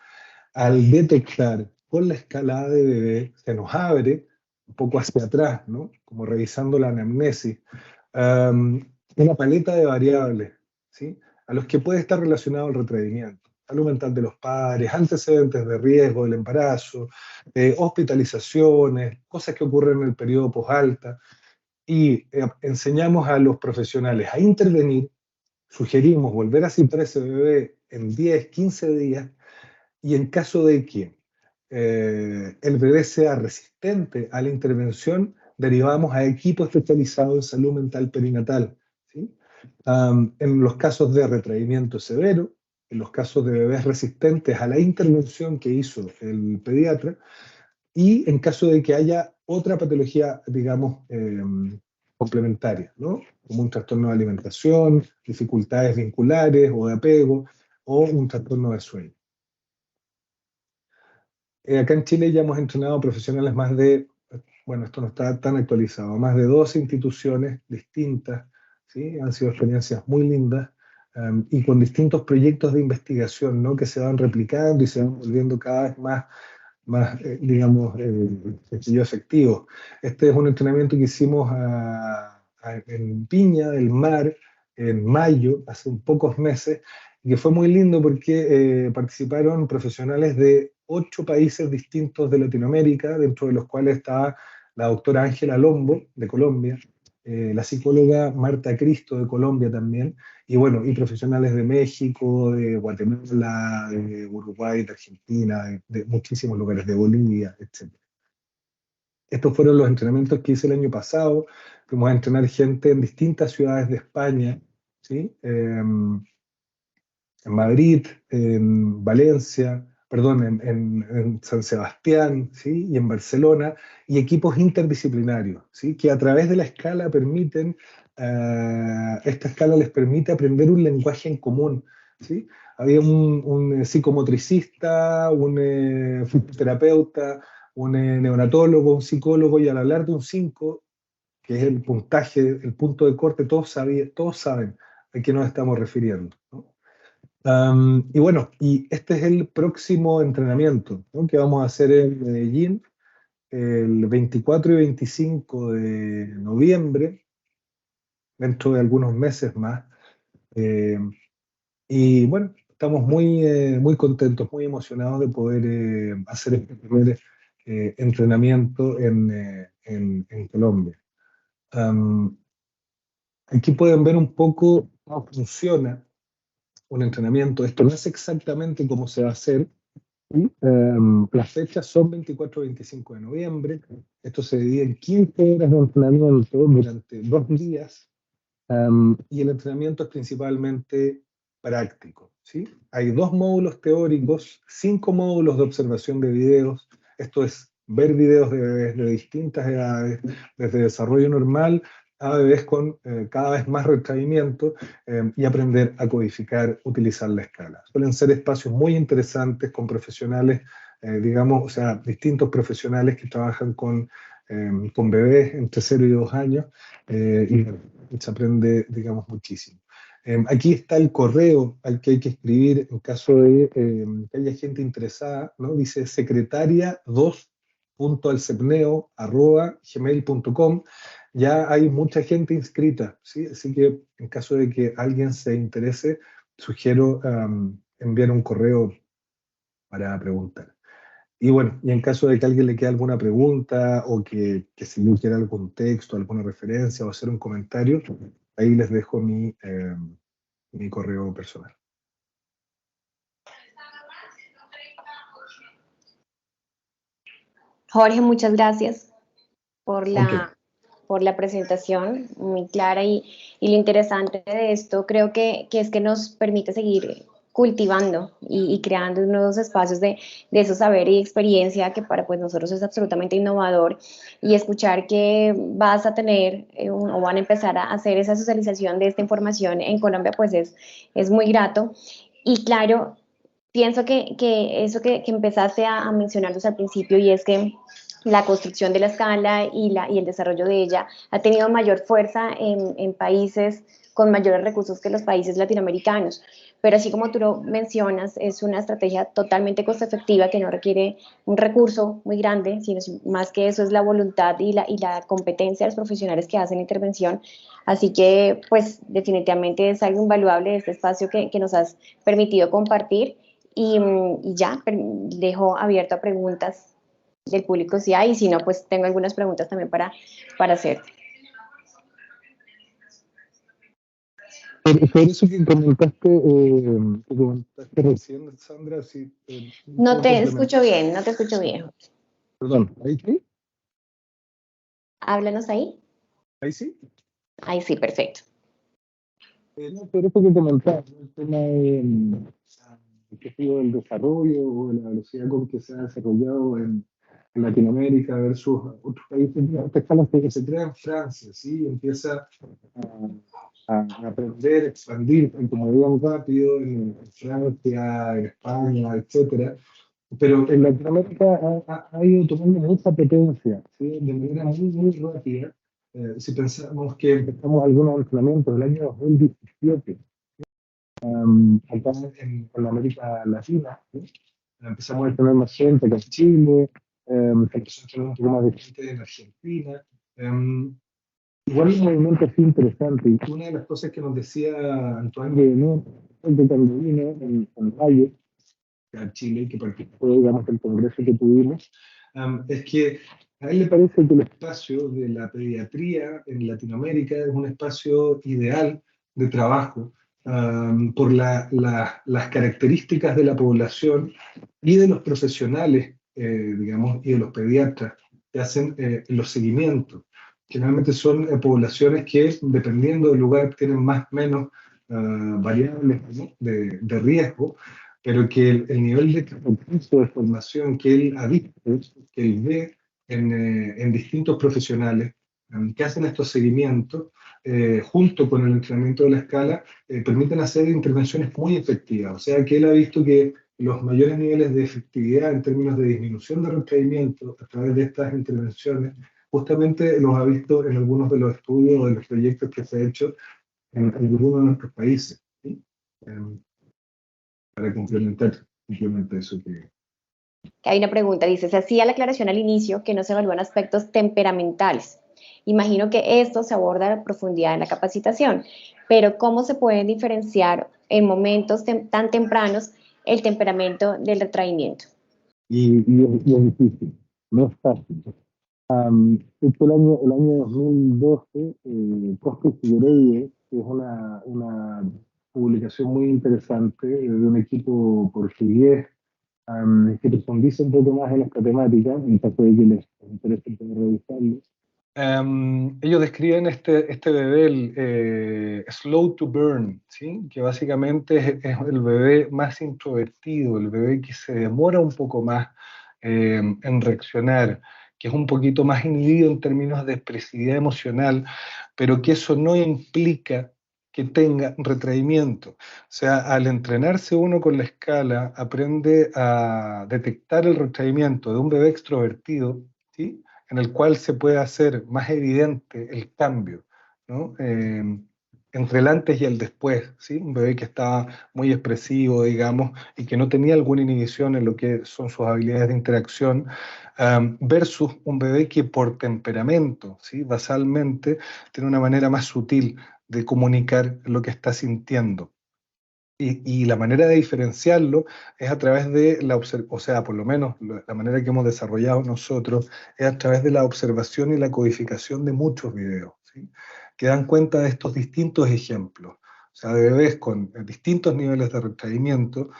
Al detectar con la escala ADB, se nos abre un poco hacia atrás, ¿no? Como revisando la anamnesis, una paleta de variables, ¿sí? A los que puede estar relacionado el retraimiento. Salud mental de los padres, antecedentes de riesgo del embarazo, hospitalizaciones, cosas que ocurren en el periodo posalta, y enseñamos a los profesionales a intervenir, sugerimos volver a citar a ese bebé en 10, 15 días, y en caso de que el bebé sea resistente a la intervención, derivamos a equipo especializado en salud mental perinatal, ¿sí? En los casos de retraimiento severo, en los casos de bebés resistentes a la intervención que hizo el pediatra, y en caso de que haya otra patología, digamos, complementaria, ¿no? Como un trastorno de alimentación, dificultades vinculares o de apego, o un trastorno de sueño. Acá en Chile ya hemos entrenado profesionales más de, bueno, esto no está tan actualizado, más de 12 instituciones distintas, ¿sí? Han sido experiencias muy lindas y con distintos proyectos de investigación, ¿no? Que se van replicando y se van volviendo cada vez más digamos, efectivos. Este es un entrenamiento que hicimos en Viña del Mar, en mayo, hace un pocos meses, y que fue muy lindo porque participaron profesionales de 8 países distintos de Latinoamérica, dentro de los cuales estaba la doctora Ángela Lombo, de Colombia, la psicóloga Marta Cristo, de Colombia también, y bueno, y profesionales de México, de Guatemala, de Uruguay, de Argentina, de muchísimos lugares, de Bolivia, etc. Estos fueron los entrenamientos que hice el año pasado. Fuimos a entrenar gente en distintas ciudades de España, ¿sí? En Madrid, en Valencia, perdón, en San Sebastián, ¿sí? Y en Barcelona, y equipos interdisciplinarios, ¿sí? Que a través de la escala permiten, esta escala les permite aprender un lenguaje en común, ¿sí? Había un psicomotricista, un fisioterapeuta, un neonatólogo, un psicólogo, y al hablar de un 5, que es el puntaje, el punto de corte, todos saben a qué nos estamos refiriendo, ¿no? Y bueno, y este es el próximo entrenamiento, ¿no? Que vamos a hacer en Medellín el 24 y 25 de noviembre, dentro de algunos meses más. Eh, y bueno, estamos muy contentos, muy emocionados de poder hacer este primer entrenamiento en Colombia. Am, Aquí pueden ver un poco cómo funciona un entrenamiento. Esto no es exactamente cómo se va a hacer. Y, las fechas son 24 y 25 de noviembre. Esto se divide en 15 horas de entrenamiento durante 2 días. Y el entrenamiento es principalmente práctico, ¿sí? Hay 2 módulos teóricos, 5 módulos de observación de videos. Esto es ver videos de bebés de distintas edades, desde desarrollo normal a bebés con cada vez más retraimiento, y aprender a codificar, utilizar la escala. Suelen ser espacios muy interesantes con profesionales, digamos, o sea, distintos profesionales que trabajan con bebés entre 0 y 2 años, y se aprende, digamos, muchísimo. Aquí está el correo al que hay que escribir en caso de que haya gente interesada, ¿no? Dice secretaria2.alcepneo@gmail.com. Ya hay mucha gente inscrita, ¿sí? Así que en caso de que alguien se interese, sugiero enviar un correo para preguntar. Y bueno, y en caso de que a alguien le quede alguna pregunta o que si yo quiera algún texto, alguna referencia o hacer un comentario, ahí les dejo mi correo personal. Jorge, muchas gracias por Ok. por la presentación muy clara y lo interesante de esto creo que es que nos permite seguir cultivando y creando nuevos espacios de eso saber y experiencia que para pues nosotros es absolutamente innovador y escuchar que vas a tener o van a empezar a hacer esa socialización de esta información en Colombia pues es muy grato y claro, pienso que eso que empezaste a mencionarnos al principio y es que la construcción de la escala y el desarrollo de ella ha tenido mayor fuerza en países con mayores recursos que los países latinoamericanos. Pero así como tú lo mencionas, es una estrategia totalmente costo efectiva que no requiere un recurso muy grande, sino más que eso es la voluntad y la competencia de los profesionales que hacen intervención. Así que, pues, definitivamente es algo invaluable de este espacio que nos has permitido compartir. Y ya, dejo abierto a preguntas del público si hay, y si no, pues tengo algunas preguntas también para hacer. Por eso que comentaste recién, Sandra, sí, No puedo te complementar. escucho bien, no te escucho bien. Perdón, ¿ahí sí? Háblanos ahí. ¿Ahí sí? Ahí sí, perfecto. No, por eso que comentaba, ¿no? El tema que ha sido el desarrollo o la velocidad con que se ha desarrollado en Latinoamérica versus otros países. Esta escala se crea en Francia, ¿sí? Empieza a aprender, expandir, como digo, rápido en Francia, en España, etcétera. Pero en Latinoamérica ha ido tomando mucha potencia, ¿sí? De manera muy rápida. Si pensamos que empezamos algunos entrenamientos del año 2017, acá en América Latina, ¿sí? Empezamos a tener más gente acá en Chile, empezamos a tener un poco más de gente en Argentina. igual un movimiento así interesante. Y una de las cosas que nos decía Antoine Guéhenno, de cuando vino en mayo a Chile, que participó, digamos, del congreso que tuvimos, es que a él le parece que el espacio de la pediatría en Latinoamérica es un espacio ideal de trabajo por las características de la población y de los profesionales, digamos, y de los pediatras que hacen los seguimientos. Generalmente son poblaciones que, dependiendo del lugar, tienen más o menos variables, ¿no?, de riesgo, pero que el nivel de compromiso de formación que él ha visto, que él ve en distintos profesionales que hacen estos seguimientos, junto con el entrenamiento de la escala, permiten hacer intervenciones muy efectivas. O sea, que él ha visto que los mayores niveles de efectividad en términos de disminución de retraimiento a través de estas intervenciones, justamente los ha visto en algunos de los estudios o de los proyectos que se ha hecho en algunos de nuestros países, ¿sí? Para complementar simplemente eso que... Hay una pregunta, dice, se hacía la aclaración al inicio que no se evalúan aspectos temperamentales. Imagino que esto se aborda a profundidad en la capacitación, pero ¿cómo se pueden diferenciar en momentos tan tempranos el temperamento del retraimiento? Y es difícil, no es fácil. De hecho, el año 2012, Costa y Figueiredo, que es una publicación muy interesante de un equipo portugués que profundiza un poco más en esta temática, en caso de que les interese poder revisarlo. Ellos describen este bebé, el slow to burn, ¿sí? Que básicamente es el bebé más introvertido, el bebé que se demora un poco más en reaccionar, que es un poquito más inhibido en términos de expresividad emocional, pero que eso no implica que tenga retraimiento. O sea, al entrenarse uno con la escala, aprende a detectar el retraimiento de un bebé extrovertido, ¿sí?, en el cual se puede hacer más evidente el cambio, ¿no? Entre el antes y el después, ¿sí? Un bebé que estaba muy expresivo, digamos, y que no tenía alguna inhibición en lo que son sus habilidades de interacción, versus un bebé que por temperamento, ¿sí?, basalmente, tiene una manera más sutil de comunicar lo que está sintiendo. Y la manera de diferenciarlo es a través de la observación, o sea, por lo menos la manera que hemos desarrollado nosotros es a través de la observación y la codificación de muchos videos, ¿sí?, que dan cuenta de estos distintos ejemplos, o sea, de bebés con distintos niveles de retraimiento,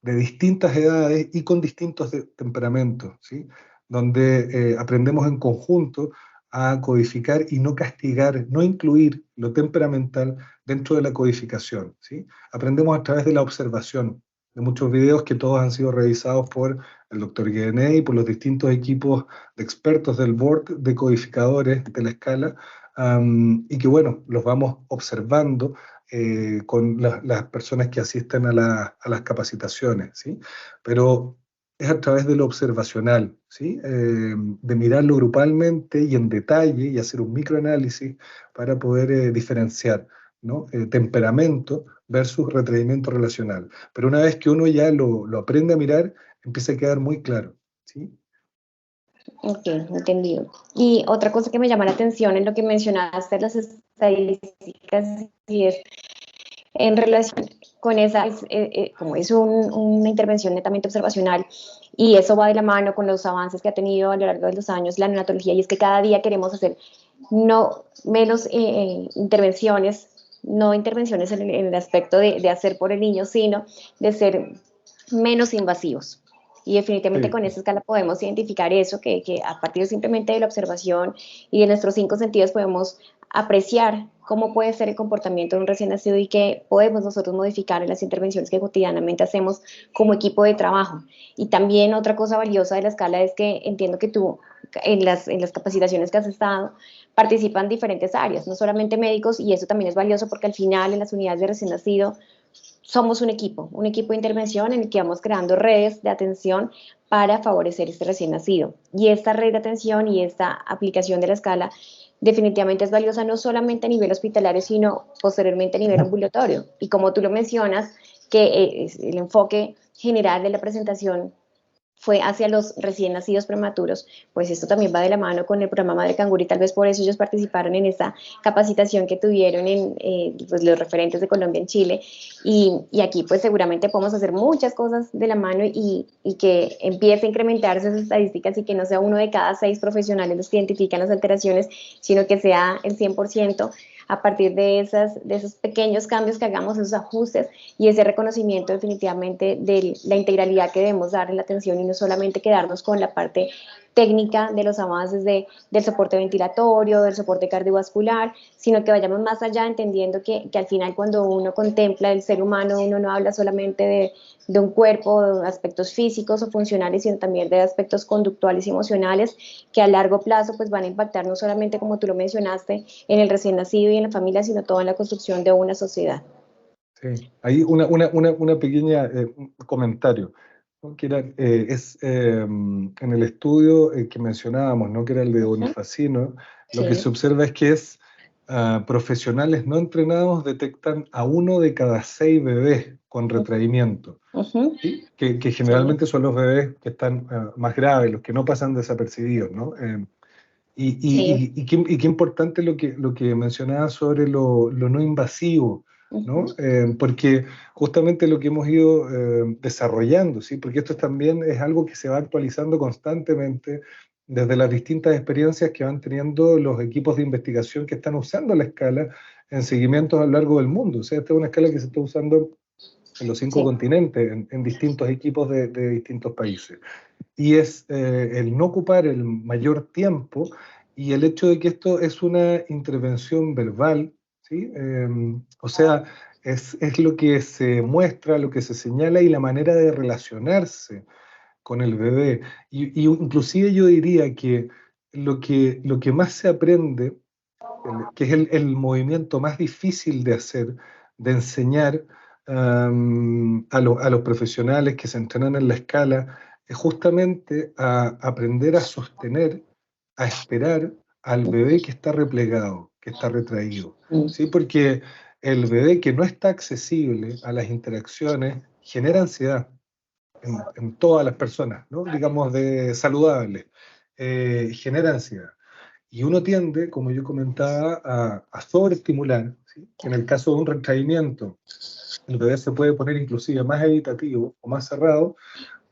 de distintas edades y con distintos temperamentos, ¿sí?, donde aprendemos en conjunto a codificar y no castigar, no incluir lo temperamental dentro de la codificación, ¿sí? Aprendemos a través de la observación de muchos videos que todos han sido revisados por el doctor Guéhenno y por los distintos equipos de expertos del board de codificadores de la escala, y que, bueno, los vamos observando con las personas que asisten a las capacitaciones, ¿sí? Pero es a través de lo observacional, ¿sí? De mirarlo grupalmente y en detalle y hacer un microanálisis para poder diferenciar, ¿no?, temperamento versus retraimiento relacional. Pero una vez que uno ya lo aprende a mirar, empieza a quedar muy claro, ¿sí? Ok, entendido. Y otra cosa que me llama la atención en lo que mencionaste, las estadísticas, y es en relación con esa, como es una intervención netamente observacional, y eso va de la mano con los avances que ha tenido a lo largo de los años la neonatología, y es que cada día queremos hacer no menos intervenciones, no intervenciones en el aspecto de hacer por el niño, sino de ser menos invasivos. Y definitivamente Sí. con esta escala podemos identificar eso, que a partir simplemente de la observación y de nuestros 5 sentidos podemos apreciar cómo puede ser el comportamiento de un recién nacido y que podemos nosotros modificar en las intervenciones que cotidianamente hacemos como equipo de trabajo. Y también otra cosa valiosa de la escala es que entiendo que tú en las capacitaciones que has estado participan diferentes áreas, no solamente médicos, y eso también es valioso porque al final en las unidades de recién nacido somos un equipo de intervención en el que vamos creando redes de atención para favorecer este recién nacido. Y esta red de atención y esta aplicación de la escala definitivamente es valiosa no solamente a nivel hospitalario, sino posteriormente a nivel ambulatorio. Y como tú lo mencionas, que el enfoque general de la presentación fue hacia los recién nacidos prematuros, pues esto también va de la mano con el programa Madre Canguro y tal vez por eso ellos participaron en esta capacitación que tuvieron en pues los referentes de Colombia en Chile y aquí pues seguramente podemos hacer muchas cosas de la mano y que empiece a incrementarse esas estadísticas y que no sea 1 de cada 6 profesionales los que identifican las alteraciones, sino que sea el 100% a partir de esos pequeños cambios que hagamos, esos ajustes y ese reconocimiento definitivamente de la integralidad que debemos dar en la atención y no solamente quedarnos con la parte técnica de los avances del soporte ventilatorio, del soporte cardiovascular, sino que vayamos más allá entendiendo que al final cuando uno contempla el ser humano, uno no habla solamente de un cuerpo, de aspectos físicos o funcionales, sino también de aspectos conductuales y emocionales que a largo plazo pues van a impactar no solamente, como tú lo mencionaste, en el recién nacido y en la familia, sino todo en la construcción de una sociedad. Sí, ahí una pequeña comentario, ¿no? Que era, en el estudio que mencionábamos, ¿no? Que era el de Bonifacino, lo que Sí. se observa es que profesionales no entrenados detectan a 1 de cada 6 bebés con retraimiento, ¿sí? Que generalmente son los bebés que están más graves, los que no pasan desapercibidos, ¿no? Sí. Y qué importante lo que mencionaba sobre lo no invasivo, ¿no? Porque justamente lo que hemos ido desarrollando, ¿sí? Porque esto también es algo que se va actualizando constantemente desde las distintas experiencias que van teniendo los equipos de investigación que están usando la escala en seguimientos a lo largo del mundo. O sea, esta es una escala que se está usando en los 5 Sí. continentes, en distintos equipos de distintos países. Y es el no ocupar el mayor tiempo y el hecho de que esto es una intervención verbal, ¿sí? O sea, es lo que se muestra, lo que se señala y la manera de relacionarse con el bebé. Y inclusive yo diría que lo que más se aprende, que es el movimiento más difícil de hacer, de enseñar a los profesionales que se entrenan en la escala, es justamente a aprender a sostener, a esperar al bebé que está replegado, que está retraído, ¿sí? Porque el bebé que no está accesible a las interacciones genera ansiedad en todas las personas, ¿no? Digamos, de saludables, genera ansiedad. Y uno tiende, como yo comentaba, a sobreestimular, ¿sí? En el caso de un retraimiento, el bebé se puede poner inclusive más evitativo o más cerrado,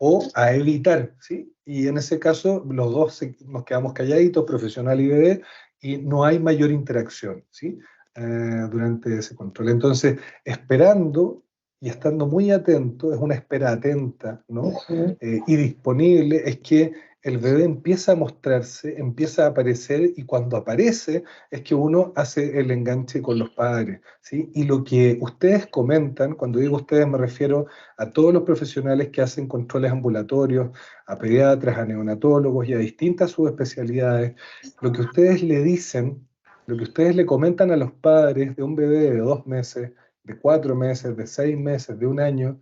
o a evitar, ¿sí? Y en ese caso, los dos nos quedamos calladitos, profesional y bebé, y no hay mayor interacción, ¿sí? Durante ese control. Entonces, esperando y estando muy atento, es una espera atenta, ¿no? Y disponible, es que el bebé empieza a mostrarse, empieza a aparecer, y cuando aparece es que uno hace el enganche con los padres, ¿sí? Y lo que ustedes comentan, cuando digo ustedes me refiero a todos los profesionales que hacen controles ambulatorios, a pediatras, a neonatólogos y a distintas subespecialidades, lo que ustedes le dicen, lo que ustedes le comentan a los padres de un bebé de 2 meses, de 4 meses, de 6 meses, de 1 año,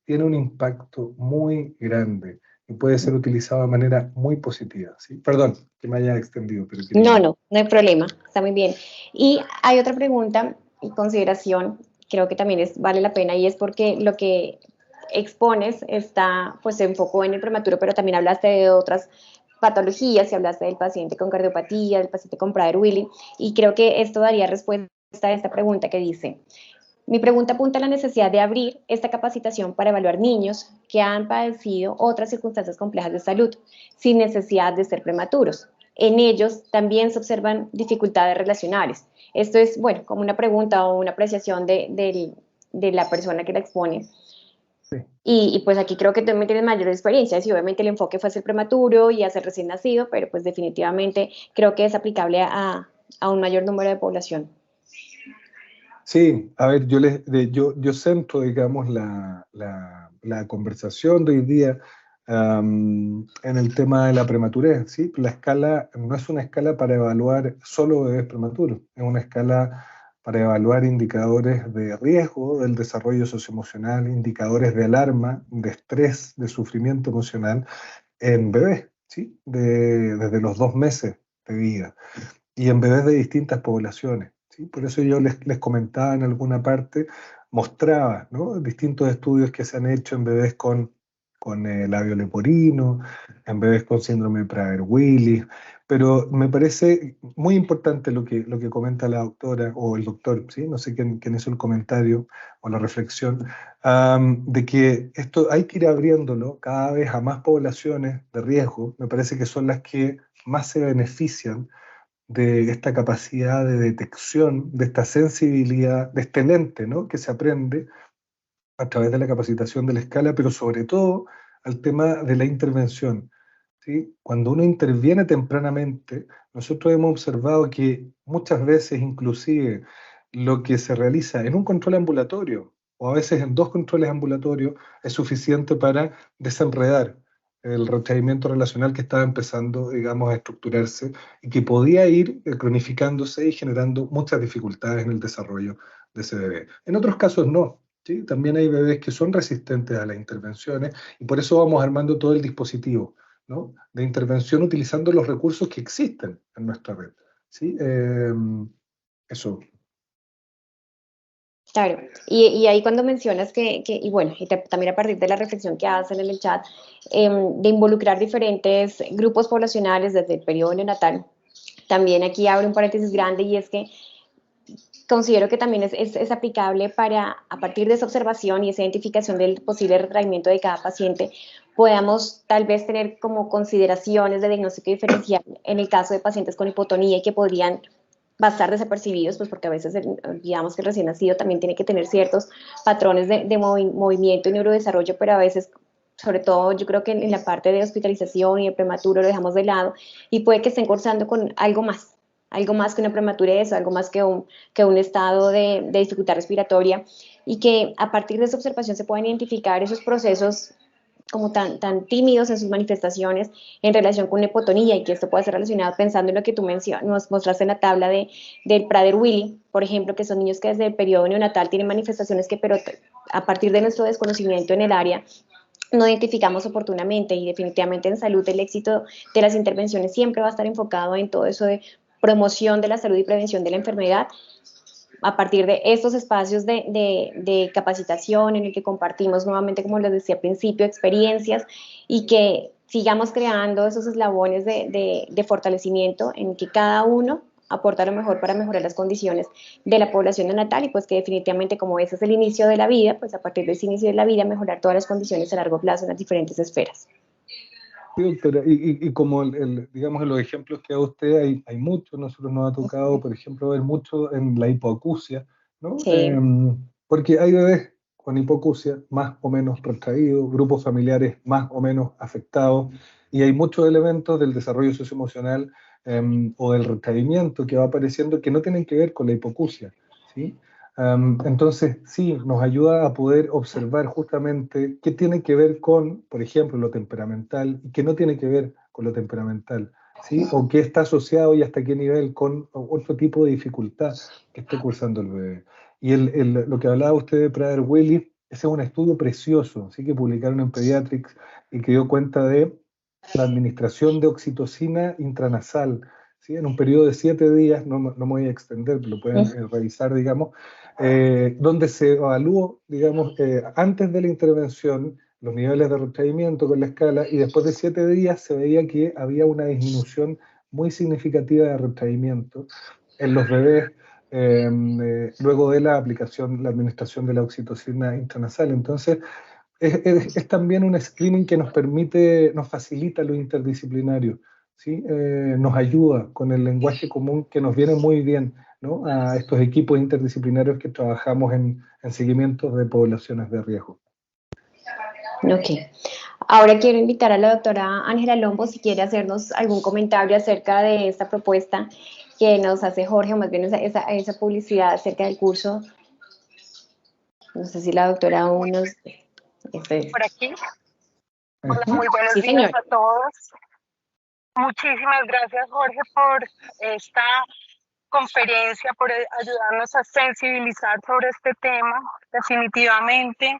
tiene un impacto muy grande y puede ser utilizado de manera muy positiva, ¿sí? Perdón que me haya extendido, pero quería... No hay problema, está muy bien. Y hay otra pregunta y consideración, creo que también vale la pena, y es porque lo que expones está, pues se enfocó en el prematuro, pero también hablaste de otras patologías, y hablaste del paciente con cardiopatía, del paciente con Prader-Willi, y creo que esto daría respuesta a esta pregunta que dice: mi pregunta apunta a la necesidad de abrir esta capacitación para evaluar niños que han padecido otras circunstancias complejas de salud, sin necesidad de ser prematuros. En ellos también se observan dificultades relacionales. Esto es, bueno, como una pregunta o una apreciación de la persona que la expone. Sí. Y pues aquí creo que tú me tienes mayor experiencia, y obviamente el enfoque fue hacia el prematuro y hacia el recién nacido, pero pues definitivamente creo que es aplicable a un mayor número de población. Sí, a ver, yo centro, digamos, la conversación de hoy día en el tema de la prematurez, ¿sí? La escala no es una escala para evaluar solo bebés prematuros, es una escala para evaluar indicadores de riesgo del desarrollo socioemocional, indicadores de alarma, de estrés, de sufrimiento emocional en bebés, ¿sí? Desde los 2 meses de vida y en bebés de distintas poblaciones, ¿sí? Por eso yo les comentaba en alguna parte, mostraba, ¿no? Distintos estudios que se han hecho en bebés con con labio leporino, en bebés con síndrome de Prader-Willi, pero me parece muy importante lo que comenta la doctora o el doctor, ¿sí? No sé quién hizo el comentario o la reflexión, de que esto hay que ir abriéndolo cada vez a más poblaciones de riesgo. Me parece que son las que más se benefician de esta capacidad de detección, de esta sensibilidad, de este lente, ¿no? Que se aprende a través de la capacitación de la escala, pero sobre todo al tema de la intervención, ¿sí? Cuando uno interviene tempranamente, nosotros hemos observado que muchas veces inclusive lo que se realiza en un control ambulatorio o a veces en dos controles ambulatorios es suficiente para desenredar el retraimiento relacional que estaba empezando, digamos, a estructurarse y que podía ir cronificándose y generando muchas dificultades en el desarrollo de ese bebé. En otros casos no. ¿Sí? También hay bebés que son resistentes a las intervenciones y por eso vamos armando todo el dispositivo, ¿no? De intervención utilizando los recursos que existen en nuestra red. ¿Sí? Eso. Claro, y ahí cuando mencionas y bueno, también a partir de la reflexión que hacen en el chat, de involucrar diferentes grupos poblacionales desde el periodo neonatal, también aquí abre un paréntesis grande y es que considero que también es aplicable para, a partir de esa observación y esa identificación del posible retraimiento de cada paciente, podamos tal vez tener como consideraciones de diagnóstico diferencial en el caso de pacientes con hipotonía y que podrían pasar desapercibidos, pues porque a veces olvidamos que el recién nacido también tiene que tener ciertos patrones de movimiento y neurodesarrollo, pero a veces, sobre todo yo creo que en la parte de hospitalización y el prematuro lo dejamos de lado y puede que estén cursando con algo más que una prematurez, algo más que un estado de dificultad respiratoria y que a partir de esa observación se pueden identificar esos procesos como tan tímidos en sus manifestaciones en relación con una hipotonía y que esto puede ser relacionado pensando en lo que tú nos mostraste en la tabla del Prader-Willi, por ejemplo, que son niños que desde el periodo neonatal tienen manifestaciones que pero a partir de nuestro desconocimiento en el área no identificamos oportunamente y definitivamente en salud el éxito de las intervenciones siempre va a estar enfocado en todo eso de promoción de la salud y prevención de la enfermedad a partir de estos espacios de capacitación en el que compartimos nuevamente, como les decía al principio, experiencias y que sigamos creando esos eslabones de fortalecimiento en que cada uno aporta lo mejor para mejorar las condiciones de la población neonatal y pues que definitivamente como ese es el inicio de la vida, pues a partir de ese inicio de la vida mejorar todas las condiciones a largo plazo en las diferentes esferas. Sí, doctora, y como digamos en los ejemplos que da usted hay muchos, nosotros nos ha tocado, por ejemplo, ver mucho en la hipoacusia, ¿no? Sí. Porque hay bebés con hipoacusia más o menos retraídos, grupos familiares más o menos afectados, y hay muchos elementos del desarrollo socioemocional o del retraimiento que va apareciendo que no tienen que ver con la hipoacusia, ¿sí? Entonces, sí, nos ayuda a poder observar justamente qué tiene que ver con, por ejemplo, lo temperamental y qué no tiene que ver con lo temperamental, ¿sí? O qué está asociado y hasta qué nivel con otro tipo de dificultad que esté cursando el bebé. Y lo que hablaba usted de Prader-Willi, ese es un estudio precioso, ¿sí? Que publicaron en Pediatrics y que dio cuenta de la administración de oxitocina intranasal, ¿sí? En un periodo de 7 días, no me voy a extender, lo pueden revisar, digamos, donde se evaluó, digamos, antes de la intervención los niveles de retraimiento con la escala y después de 7 días se veía que había una disminución muy significativa de retraimiento en los bebés luego de la aplicación, la administración de la oxitocina intranasal. Entonces, es también un screening que nos permite, nos facilita lo interdisciplinario, ¿sí? Nos ayuda con el lenguaje común que nos viene muy bien, ¿no? A estos equipos interdisciplinarios que trabajamos en seguimientos de poblaciones de riesgo. Ok. Ahora quiero invitar a la doctora Ángela Lombo si quiere hacernos algún comentario acerca de esta propuesta que nos hace Jorge, o más bien esa publicidad acerca del curso. No sé si la doctora aún nos... Por aquí. Hola, Ujú. muy buenos Sí, días señor. a todos. Muchísimas gracias, Jorge, por esta conferencia, por ayudarnos a sensibilizar sobre este tema. Definitivamente,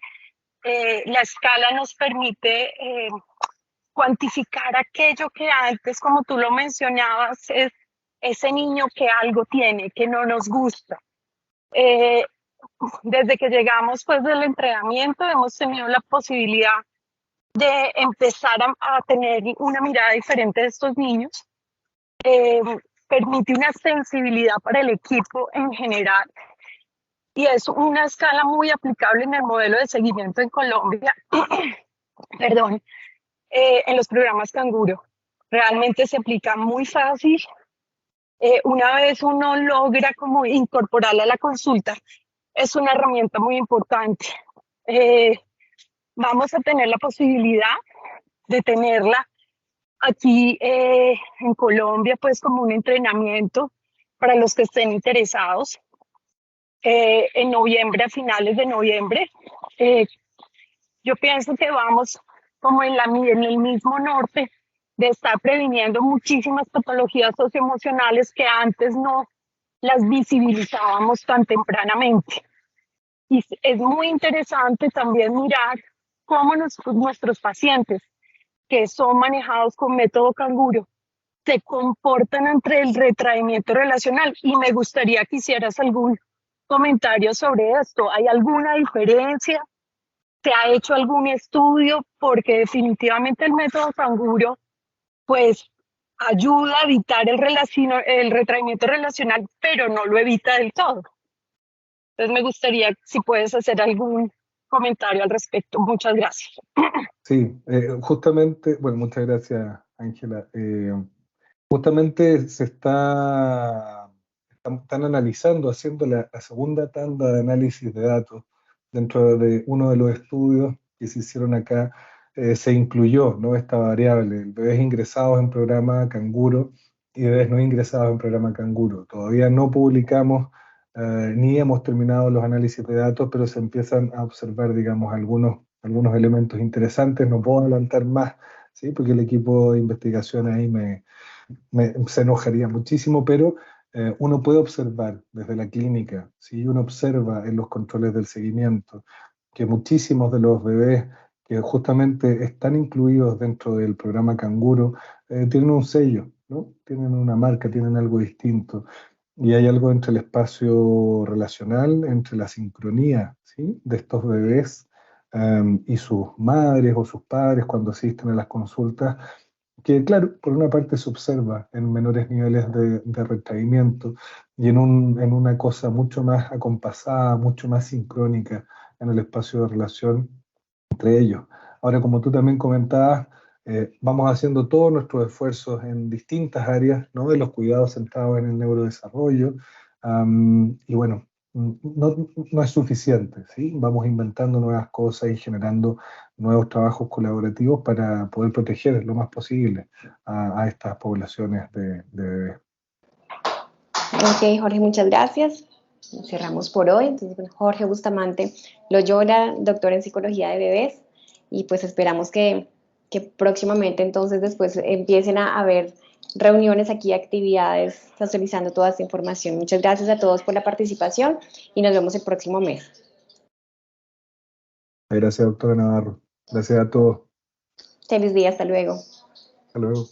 la escala nos permite cuantificar aquello que antes, como tú lo mencionabas, es ese niño que algo tiene, que no nos gusta. Desde que llegamos pues del entrenamiento hemos tenido la posibilidad de empezar a tener una mirada diferente de estos niños. Permite una sensibilidad para el equipo en general y es una escala muy aplicable en el modelo de seguimiento en Colombia, perdón, en los programas Canguro. Realmente se aplica muy fácil. Una vez uno logra como incorporarla a la consulta, es una herramienta muy importante. Vamos a tener la posibilidad de tenerla aquí en Colombia, pues como un entrenamiento para los que estén interesados. En noviembre, a finales de noviembre, yo pienso que vamos como en el mismo norte de estar previniendo muchísimas patologías socioemocionales que antes no las visibilizábamos tan tempranamente. Y es muy interesante también mirar cómo nuestros pacientes que son manejados con método Canguro se comportan entre el retraimiento relacional. Y me gustaría que hicieras algún comentario sobre esto. ¿Hay alguna diferencia? ¿Se ha hecho algún estudio? Porque definitivamente el método Canguro pues ayuda a evitar el retraimiento relacional, pero no lo evita del todo. Entonces me gustaría si puedes hacer algún comentario al respecto. Muchas gracias. Sí, justamente, bueno, muchas gracias, Ángela. Justamente están analizando, haciendo la segunda tanda de análisis de datos dentro de uno de los estudios que se hicieron acá. Se incluyó, ¿no?, esta variable, bebés ingresados en programa Canguro y bebés no ingresados en programa Canguro. Todavía no publicamos ni hemos terminado los análisis de datos, pero se empiezan a observar, digamos, algunos elementos interesantes. No puedo adelantar más, ¿sí?, porque el equipo de investigación ahí se enojaría muchísimo, pero uno puede observar desde la clínica, si uno observa en los controles del seguimiento, que muchísimos de los bebés que justamente están incluidos dentro del programa Canguro tienen un sello, ¿no? Tienen una marca, tienen algo distinto. Y hay algo entre el espacio relacional, entre la sincronía, ¿sí?, de estos bebés y sus madres o sus padres cuando asisten a las consultas, que claro, por una parte se observa en menores niveles de retraimiento y en una cosa mucho más acompasada, mucho más sincrónica en el espacio de relación entre ellos. Ahora, como tú también comentabas, vamos haciendo todos nuestros esfuerzos en distintas áreas, ¿no?, de los cuidados centrados en el neurodesarrollo, y bueno, no es suficiente, ¿sí? Vamos inventando nuevas cosas y generando nuevos trabajos colaborativos para poder proteger lo más posible a estas poblaciones de bebés. Ok, Jorge, muchas gracias. Cerramos por hoy. Entonces, bueno, Jorge Bustamante Loyola, doctor en psicología de bebés, y pues esperamos que próximamente entonces después empiecen a haber reuniones aquí, actividades, socializando toda esta información. Muchas gracias a todos por la participación y nos vemos el próximo mes. Gracias, doctora Navarro. Gracias a todos. Feliz día, hasta luego. Hasta luego.